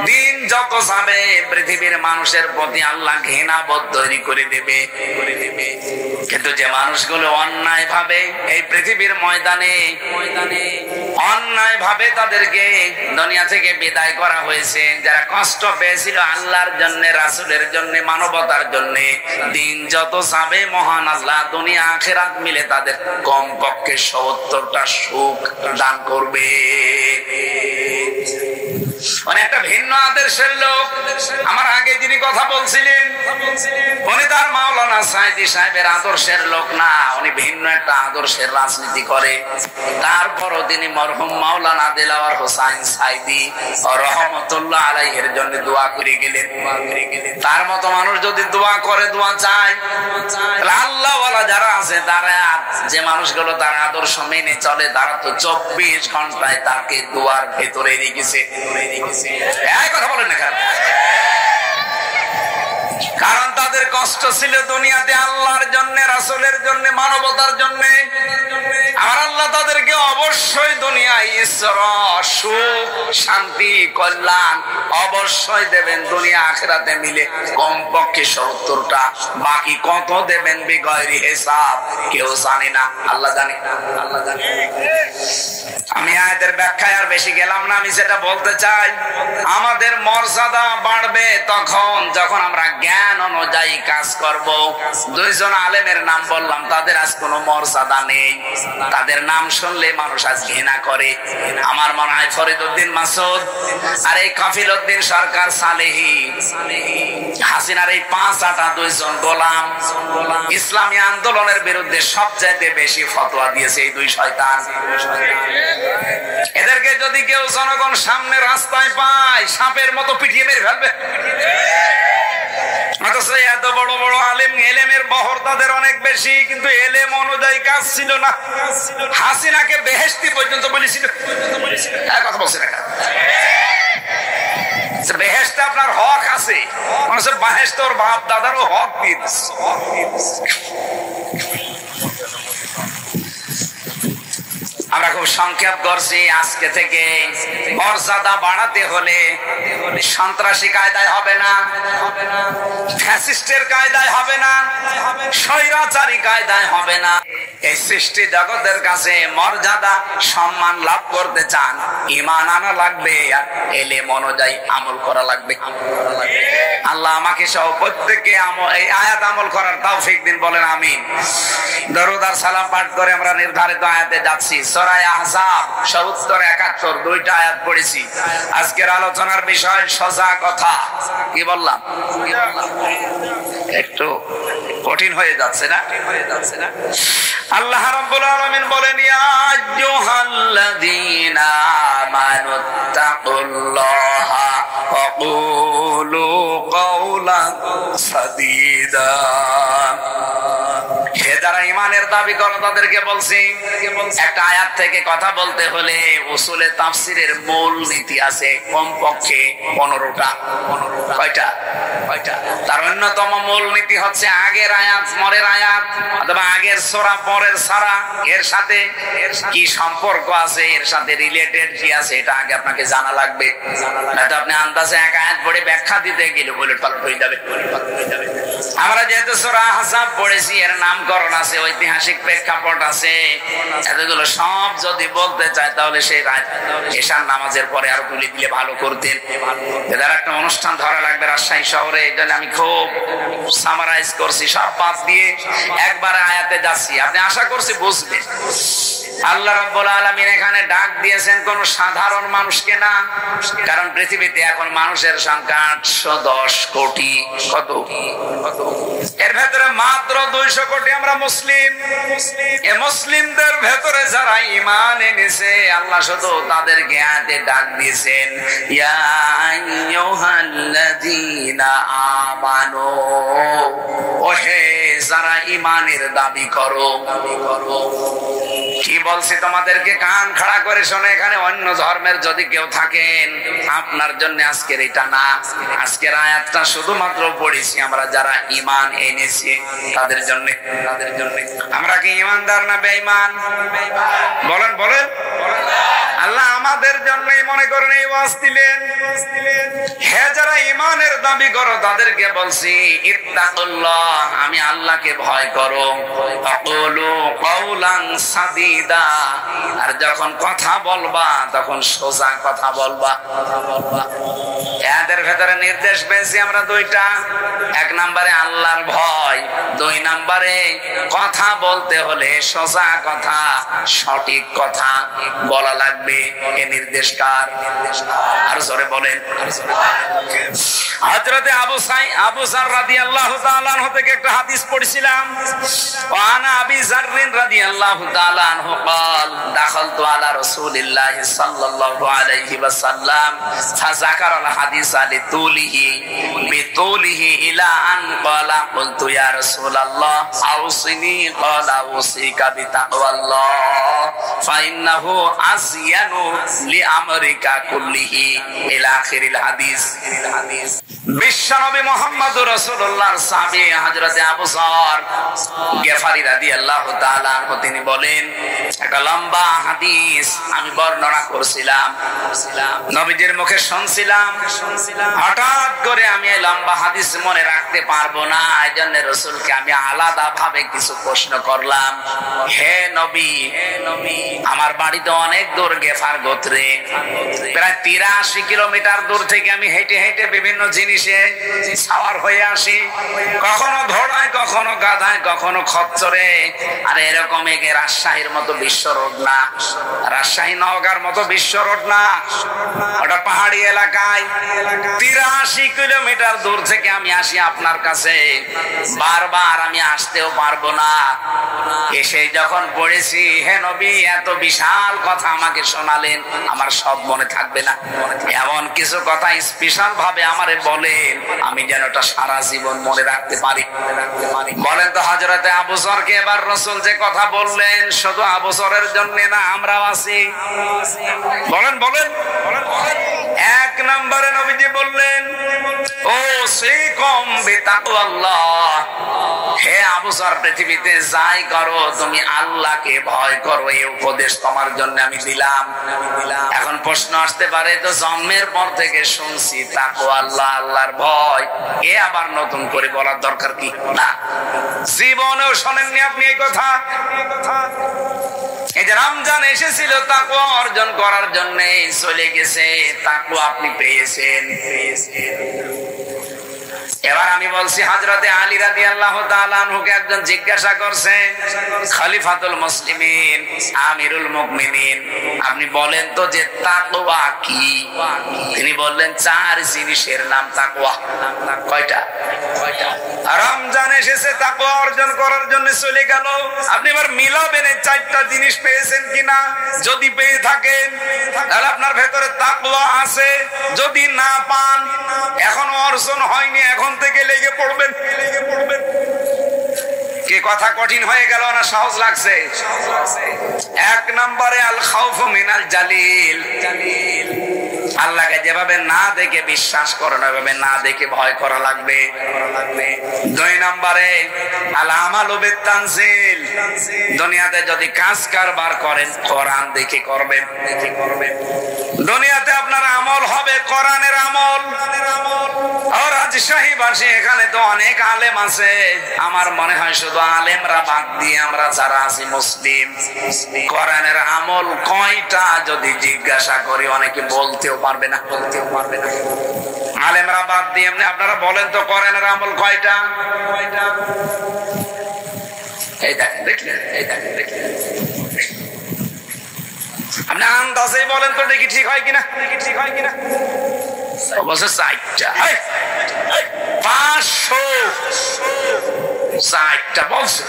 দিন যত যাবে পৃথিবীর মানুষের প্রতি আল্লাহ ঘৃণা বোধ তৈরি করে দেবে। কিন্তু যে মানুষগুলো অন্যায় ভাবে এই পৃথিবীর ময়দানে অন্যায় ভাবে তাদেরকে দুনিয়া থেকে বিদায় করা হয়েছে, যারা কষ্ট পেয়েছিল আল্লাহর জন্য, রাসূলের জন্য, মানবতার জন্য, দিন যত যাবে মহান আল্লাহ দুনিয়া আখিরাত মিলে তাদের কমপক্ষে 70টা সুখ দান করবে। একটা ভিন্ন আদর্শের লোক আমার আগে যিনি কথা বলছিলেন, উনি তার মাওলানা সাইদি সাহেবের আদর্শের লোক না, উনি ভিন্ন একটা আদর্শের রাজনীতি করে। তারপরও তিনি মরহুম মাওলানা দিলওয়ার হোসাইন সাইদি রহমতুল্লাহ আলাইহির জন্য দোয়া করে গেলেন। তার মতো মানুষ যদি দোয়া করে, দোয়া চায়, আল্লাহ ওয়ালা যারা আছে, তারা যে মানুষগুলো তার আদর্শ মেনে চলে, তারা তো 24 ঘন্টায় তাকে দোয়ার ভেতরে রেখেছে। কথা বলেন না, কারণ তাদের কষ্ট ছিল দুনিয়াতে আল্লাহর জন্য, রাসূলের জন্য, মানবতার জন্য। আর আল্লাহ তাদেরকে অবশ্যই দুনিয়ায় ঈশ্বর সুখ, শান্তি, কল্যাণ অবশ্যই দেবেন, দুনিয়া আখিরাতে মিলে কমপক্ষে 70টা। বাকি কত দেবেন বিগয়রি হিসাব কেউ জানে না, আল্লাহ জানে। আমি আয়াতের ব্যাখ্যায় আর বেশি গেলাম না। আমি যেটা বলতে চাই, আমাদের মর্যাদা বাড়বে তখন যখন আমরা জ্ঞান অনুযায়ী কাজ করব। 2 জন আলেমের নাম বললাম, তাদের আজ কোনো মর্যাদা নেই, তাদের নাম শুনলে মানুষ আজ ঘৃণা করে। আমার মনে হয় ফরিদউদ্দিন মাসুদ আর এই কফিলউদ্দিন সরকার সালেহী, হাসিনার এই 5-8 2 জন গোলাম ইসলামী আন্দোলনের বিরুদ্ধে সবচাইতে বেশি ফতোয়া দিয়েছে এই 2 শয়তান। এদেরকে যদি কেউ জনগণ সামনে রাস্তায় পায়, সাপের মতো পিটিয়ে মেরে ফেলবে। এত বড় বড় আলেম, এলেমের বহর তাদের অনেক বেশি, কিন্তু এলেম অনুযায়ী কাজ ছিল না। হাসিনাকে বেহেশতি পর্যন্ত বলেছিল, কথা বলছে না। বেহেশতে আপনার হক আছে, মানুষের বেহেশতে ওর বাপ দাদারও হক দিয়ে দিচ্ছে। আমরা খুব সংক্ষেপ করছি, আজকে থেকে মর্যাদা বাড়াতে হলে সন্ত্রাসী কায়দায় হবে না, ফ্যাসিস্টের কায়দায় হবে না, স্বৈরাচারী কায়দায় হবে না। এই সৃষ্টি জগতের কাছে মর্যাদা সম্মান লাভ করতে চান, ঈমান আনা লাগবে আর এলেম অনুযায়ী আমল করা লাগবে। আল্লাহ আমাকে সহ প্রত্যেককে এই আয়াত আমল করার তৌফিক দিন, বলেন আমিন। দরুদ আর সালাম পাঠ করে আমরা নির্ধারিত আয়াতে যাচ্ছি। সূরা আহজাব ৭০ ৭১ দুইটা আয়াত পড়েছি। আজকের আলোচনার বিষয় সোজা কথা। কি বললাম? একটু কঠিন হয়ে যাচ্ছে না? আল্লাহ রাব্বুল আলামিন বলেন, ইয়া আইয়ুহাল্লাযীনা আমানুত্তাকুল্লাহা ওয়া কুলু কাওলান সাদীদা। হে যারা ঈমানের দাবি করো তাদেরকে বলছি, একটা আয়াত থেকে কথা বলতে হলে উসুলে তাফসীরের মূল নীতি আছে কমপক্ষে 15টা। কয়টা? তার অন্যতম মূল নীতি হচ্ছে আগের আয়াত পরের আয়াত, অথবা আগের সূরা পরের সূরা, এর সাথে কি সম্পর্ক আছে, এর সাথে রিলেটেড কি আছে, এটা আগে আপনাকে জানা লাগবে। নয়তো আপনি আন্দাজে এক আয়াত পড়ে ব্যাখ্যা দিতে গেলে বলে পাল্ট হয়ে যাবে। আমরা যেহেতু সূরা আহজাব পড়েছি, এর নামকরণ আছে, ঐতিহাসিক প্রেক্ষাপট আছে, এতগুলো সব যদি বলতে চায় তাহলে সেই এশার নামাজের পরে আরো তুলে দিলে ভালো করতেন। এদের একটা অনুষ্ঠান ধরা লাগবে রাজশাহী শহরে, এই জন্য আমি খুব সামারাইজ করছি, সব বাদ দিয়ে একবারে আয়াতে যাচ্ছি। আপনি আশা করছি বুঝবেন। আল্লাহ রাব্বুল আলামিন এখানে ডাক দিয়েছেন কোন সাধারণ মানুষকে না, কারণ পৃথিবীতে এখন মানুষের সংখ্যা 810 কোটি। কত? এর ভেতরে মাত্র 200 কোটি আমরা মুসলিম। এই মুসলিমদের ভেতরে যারা ঈমান এনেছে, আল্লাহ শুধু তাদেরকে আয়াতে ডাক দিয়েছেন, ইয়া আইয়ুহাল্লাযীনা আমানু, ওহে যারা ঈমানের দাবি করো। কি বলছি তোমাদেরকে? কান খাড়া করে শোনে। এখানে অন্য ধর্মের যদি কেউ থাকেন, আপনার জন্য আজকের এটা না। আজকের আয়াতটা শুধুমাত্র পড়েছি আমরা যারা ঈমান এনেছি তাদের জন্য। আমরা কি ঈমানদার না বেঈমান? বলেন বলেন। আল্লাহ আমাদের জন্যই মনে করেন এই ওয়াজ দিলেন। হে যারা ঈমানের দাবি করো তাদেরকে বলছি, ইত্তাকুল্লাহ, আমি আল্লাহকে ভয় করো। ফাকুলু কাওলান সাদীদা, আর যখন কথা বলবা তখন সোজা কথা বলবা। এদের ভেতরে নির্দেশ পেয়েছি আমরা দুইটা। এক নম্বরে আল্লাহর ভয়, 2 নম্বরে কথা বলতে হলে সোজা কথা, সঠিক কথা বলা লাগবে। এ নির্দেশ কার? আর জোরে বলেন। হযরতে আবু যার রাদিয়াল্লাহু তাআলা আনহু থেকে একটা হাদিস পড়ছিলাম। ওয়ানা আবি যার রাদিয়াল্লাহু তাআলা আনহু قال دخلت على رسول الله صلى الله عليه وسلم فذكر الحديث لطوله بطوله الى ان قال قلت يا رسول الله اوصني قال اوصيك بتقوى الله فانه ازين لامرك كله الى اخر الحديث। বিশ্বনবী মুহাম্মদুর রাসূলুল্লাহর সাহাবী হযরতে আবু যর গিফারী রাদিয়াল্লাহু তাআলা আনহু তিনি বলেন, একটা লম্বা হাদিস আমি বর্ণনা করছিলাম, নবীজির মুখে শুনছিলাম। হঠাৎ করে আমি এই লম্বা হাদিস মনে রাখতে পারবো না, এজন্য রাসূলকে আমি আলাদা ভাবে কিছু প্রশ্ন করলাম। হে নবী, আমার বাড়ি তো অনেক দূর, গেফার গোত্রে, প্রায় 83 কিলোমিটার দূর থেকে আমি হেঁটে হেঁটে বিভিন্ন জিনিসে সাওয়ার হয়ে আসি, কখনো ঘোড়ায়, কখনো গাধায়, কখনো খচ্চরে। আর এরকম রাজশাহীর মতো বিশ্ব রোড না, রাজশাহী নওগাঁর মতো বিশ্ব রোড না, ওটা পাহাড়ি এলাকায়। 83 কিলোমিটার দূর থেকে আমি আসি আপনার কাছে, বারবার আমি আসতেও পারবো না। এসে যখন পড়েছি, হে নবী এত বিশাল কথা আমাকে শোনালেন, আমার সব মনে থাকবে না। এমন কিছু কথা স্পেশাল ভাবে আমারে বলেন, আমি যেন এটা সারা জীবন মনে রাখতে পারি। বলেন তো হযরতে আবু যরকে এবার রাসূল যে কথা বললেন, শুধু আবু যরের জন্য না, আমরাও আছি। বলেন বলেন। এক নম্বরে নবীজি বললেন, ও সিকুম বিতাকওয়াল্লাহ, হে আবু বছর পৃথিবীতে যাই করো তুমি আল্লাহকে ভয় করো, এই উপদেশ তোমার জন্য আমি দিলাম। এখন প্রশ্ন আসতে পারে, তো জন্মের পর থেকে শুনছি তাকওয়া আল্লাহ, আল্লাহর ভয়, এ আবার নতুন করে বলার দরকার কি? না, জীবনেও শোনেননি আপনি এই কথা। এই যে রমজান এসেছিল তাকওয়া অর্জন করার জন্য, চলে গেছে, তাকওয়া আপনি পেয়েছেন। এবার আমি বলছি, হযরতে আলী রাদিয়াল্লাহু তাআলা আনহুকে একজন জিজ্ঞাসা করছে, খলিফাতুল মুসলিমিন, আমিরুল মুমিনিন, আপনি বলেন তো যে তাকওয়া কি? তিনি বললেন, 4 জিনিসের নাম তাকওয়া। কয়টা? রমজান এসেছে তাকওয়া অর্জন করার জন্য চলে গেল, আপনি এবার মিলাবেন এই 4টা জিনিস পেয়েছেন কিনা। যদি পেয়ে থাকেন তাহলে আপনার ভেতরে তাকওয়া আছে, যদি না পান, এখনো অর্জন হয়নি, এখন থেকে লেগে পড়বেন। কি কথা কঠিন হয়ে গেল না সহজ লাগছে? 1 নম্বরে আল খাউফু মিনাল জালিল, আল্লাহকে যেভাবে না দেখে বিশ্বাস করানো, এভাবে না দেখে ভয় করা লাগবে। 2 নম্বরে আল আমালু বিত-তানজিল, দুনিয়াতে যদি কাজ কারবার করেন কোরআন দেখে করবেন। দুনিয়াতে আপনার আমল হবে কোরআনের আমল। আর রাজশাহীবাসী, এখানে তো অনেক আলেম আছে, আমার মনে হয় শুধু আলেমরা বাদ দিয়ে আমরা যারা আছি মুসলিম, কোরআনের আমল কয়টা যদি জিজ্ঞাসা করি অনেকে বলতেও পারবে না। আলেমরা বাদ দিয়ে এমনি আপনারা বলেন তো কোরআনের আমল কয়টা? এই দেখেন, দেখলেন? আপনি আন্দাজেই বলেন তো, দেখি ঠিক হয় কিনা। বলছে 4টা। 500 4টা বলছে।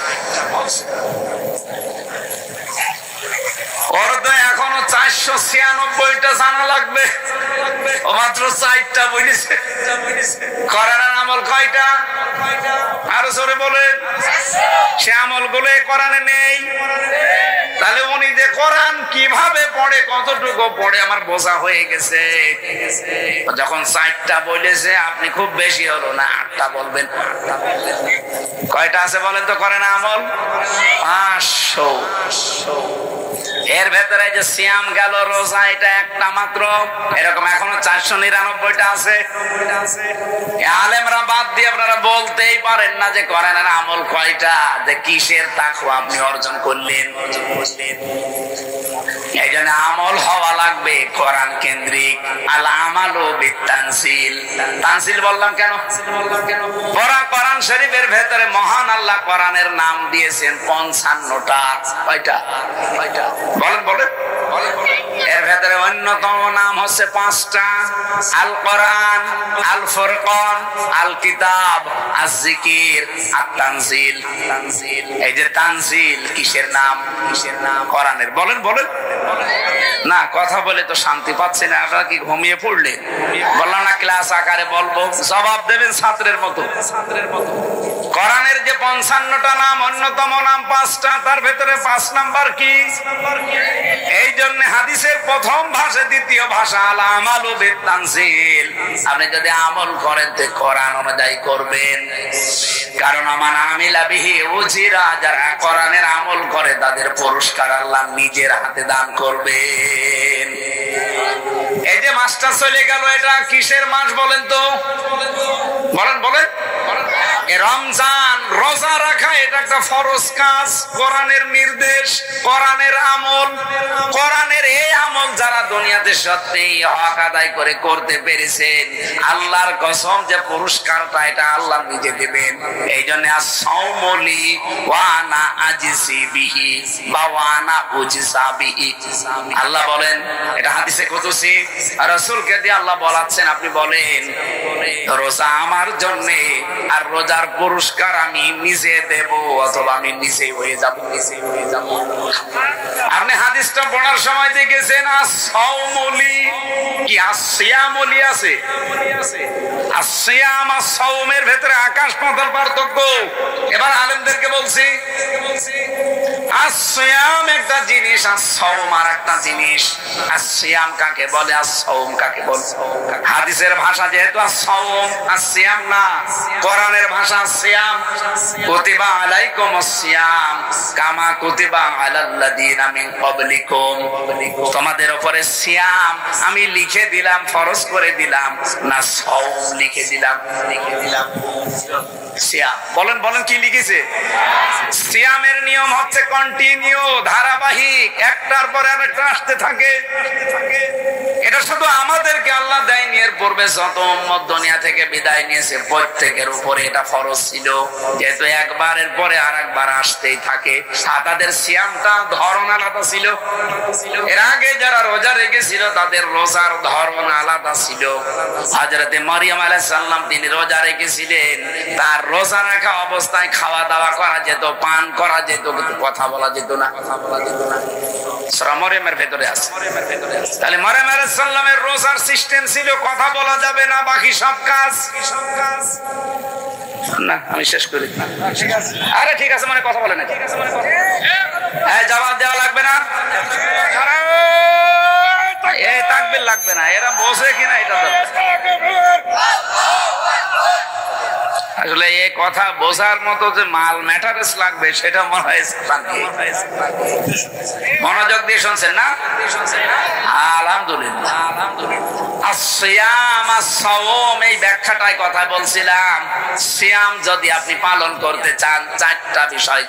ওর তো এখনো 496টা জানা লাগবে, ও মাত্র 4টা বলেছে। কোরআনের আমল কয়টা? আরো জোরে বলেন। সে আমলগুলো কোরআনে নেই। তাহলে উনি যে কোরআন কিভাবে পড়ে, কতটুকু পড়ে, আমার বোঝা হয়ে গেছে। যখন 4টা বলেছে, আপনি খুব বেশি হলো না 8টা বলবেন। কয়টা আছে বলেন তো কোরআনে আমল? 500। এর ভেতরে যে সিয়াম গেল, রোজা, এটা একটা মাত্র, এরকম এখনো 499টা আছে। আলেমরা বাদ দিয়ে আপনারা বলতেই পারেন না যে কোরআনের আমল কয়টা, যে কিসের তাকওয়া আপনি অর্জন করলেন। এই জন্য আমল হওয়া লাগবে কোরআন কেন্দ্রিক। আল আমালু বিত-তানজিল, তানজিল বললাম কেন? কোরআন শরীফের ভেতরে মহান আল্লাহ কোরআনের নাম দিয়েছেন 55টা। কয়টা? বলেন। এর ভেতরে অন্যতম নাম হচ্ছে 5টা। আল কোরআন, আল ফুরকান, আল কিতাব, আজ জিকির, আত তানজিল। এই যে তানজিল কিসের নাম? কোরআনের। বলেন। না, কথা বলে তো শান্তি পাচ্ছে না। আপনারা কি ঘুমিয়ে পড়লেন? বললাম না ক্লাস আকারে বলবো, জবাব দেবেন ছাত্রের মতো। কোরআনের যে 55টা নাম, অন্যতম নাম 5টা, তার ভেতরে 5 নাম্বার কি? এই জন্য হাদিসের প্রথম ভাষা, দ্বিতীয় ভাষা আল আমালু বিত-তানজিল। আপনি যদি আমল করেন তো কোরআন অনুযায়ী করবেন, কারণ আমান আমিলা বিহি উজিরা, যারা কোরআনের আমল করে তাদের পুরস্কার আল্লাহ নিজের হাতে দান করবেন। এই যে মাসটা চলে গেল, এটা কিসের মাস বলেন তো? বলেন। রমজান, রোজা রাখা, এটা একটা ফরজ কাজ, কোরআনের নির্দেশ, কোরআনের আমল। কোরআনের এই আমল যারা দুনিয়াতে সত্যি হক আদায় করে করতে পেরেছেন, আল্লাহর কসম যে পুরস্কারটা এটা আল্লাহ নিজে দেবেন। এই জন্য আস-সাওমুলি ওয়া আনা আজিসি বিহি বা ওয়া আনা উজিসা বিহি। আল্লাহ বলেন, এটা হাদিসে কুদসি, রাসূলকে দিয়ে আল্লাহ বলাচ্ছেন, আপনি বলেন রোজা আমার জন্য, আর রোজার পুরস্কার আমি নিজে দেব, অথবা আমি নিজেই হয়ে যাব। আপনি হাদিসটা পড়ার সময় দেখেছেন আস-সাওমুলি কি আস-সিয়ামুলি আছে? আস-সিয়াম আর সাওমের ভেতরে আকাশ পাতাল পার্থক্য। এবার আলেমদেরকে বলছি, আসসিয়াম একটা জিনিস, আসসাওম আর একটা জিনিস। আসসিয়াম কাকে বলে, আসসাওম কাকে বলে? হাদিসের ভাষা যেহেতু আসসাওম, আসসিয়াম না। কোরআনের ভাষা আসসিয়াম। কুতিবা আলাইকুমুস সিয়াম কামা কুতিবা আলাল্লাযিনা মিন ক্বাবলিকুম। তোমাদের উপরে সিয়াম আমি লিখে দিলাম, ফরজ করে দিলাম, না সাওম লিখে দিলাম? সিয়াম। বলেন বলেন কি লিখেছে? সিয়ামের নিয়ম হচ্ছে কন্টিনিউ, ধারাবাহিক, একটার পর আরেকটা আসতে থাকে। এটা শুধু আমাদেরকে আল্লাহ দেয়নি, এর পূর্বে যত উম্মত দুনিয়া থেকে বিদায় নিয়েছে প্রত্যেকের উপরে এটা ফরজ ছিল, যেহেতু একবারের পরে আরেকবার আসতেই থাকে। তাদের সিয়ামটা ধরন আলাদা ছিল। এর আগে যারা রোজা রেখেছিল তাদের রোজার ধরন আলাদা ছিল। হযরতে মারিয়াম আলাইহিস সালাম তিনি রোজা রেখেছিলেন, তার রোজা রাখা অবস্থায় খাওয়া দাওয়া করা যেত, পান করা যেত, কিন্তু কথা বলা যেত না। সূরা মরিয়মের ভেতরে আছে। তাহলে মারিয়াম আলাইহিস সালামের রোজার সিস্টেম ছিল কথা বলা যাবে না, বাকি সব কাজ। না আমি শেষ করি। আরে ঠিক আছে মানে কথা বলে না, হ্যাঁ জবাব দেওয়া লাগবে না, তাকবীর লাগবে না, এরা বোঝে কিনা এটা আসলে এই কথা বোঝার মতো যে মাল ম্যাটারেস লাগবে সেটা মনে হয়। মনোযোগ দিয়ে শুনছেন না? আলহামদুলিল্লাহ। আসসিয়াম আসসাওম এই ব্যাখ্যাটাই কথা বলছিলাম। সিয়াম যদি আপনি পালন করতে চান, চারটা বিষয়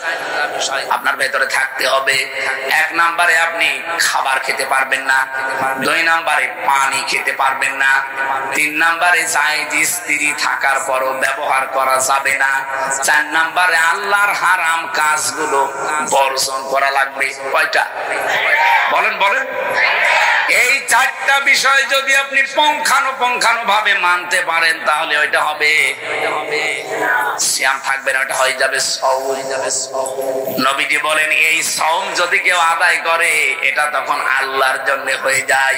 আপনার ভেতরে থাকতে হবে। এক নম্বরে আপনি খাবার খেতে পারবেন না, দুই নম্বরে পানি খেতে পারবেন না, তিন নম্বরে জায়েজ স্ত্রী থাকার পরও ব্যবহার করা যাবে না, চার নম্বরে আল্লাহর হারাম কাজগুলো বর্জন করা লাগবে। কয়টা বলেন বলেন? এই চারটা বিষয় যদি আপনি পুঙ্খানুপুঙ্খানু ভাবে মানতে পারেন তাহলে ওইটা হবে সিয়াম, থাকবে না, ওটা হয়ে যাবে সাওম। নবীজি বলেন এই সাওম যদি কেউ আদায় করে এটা তখন আল্লাহর জন্য হয়ে যায়।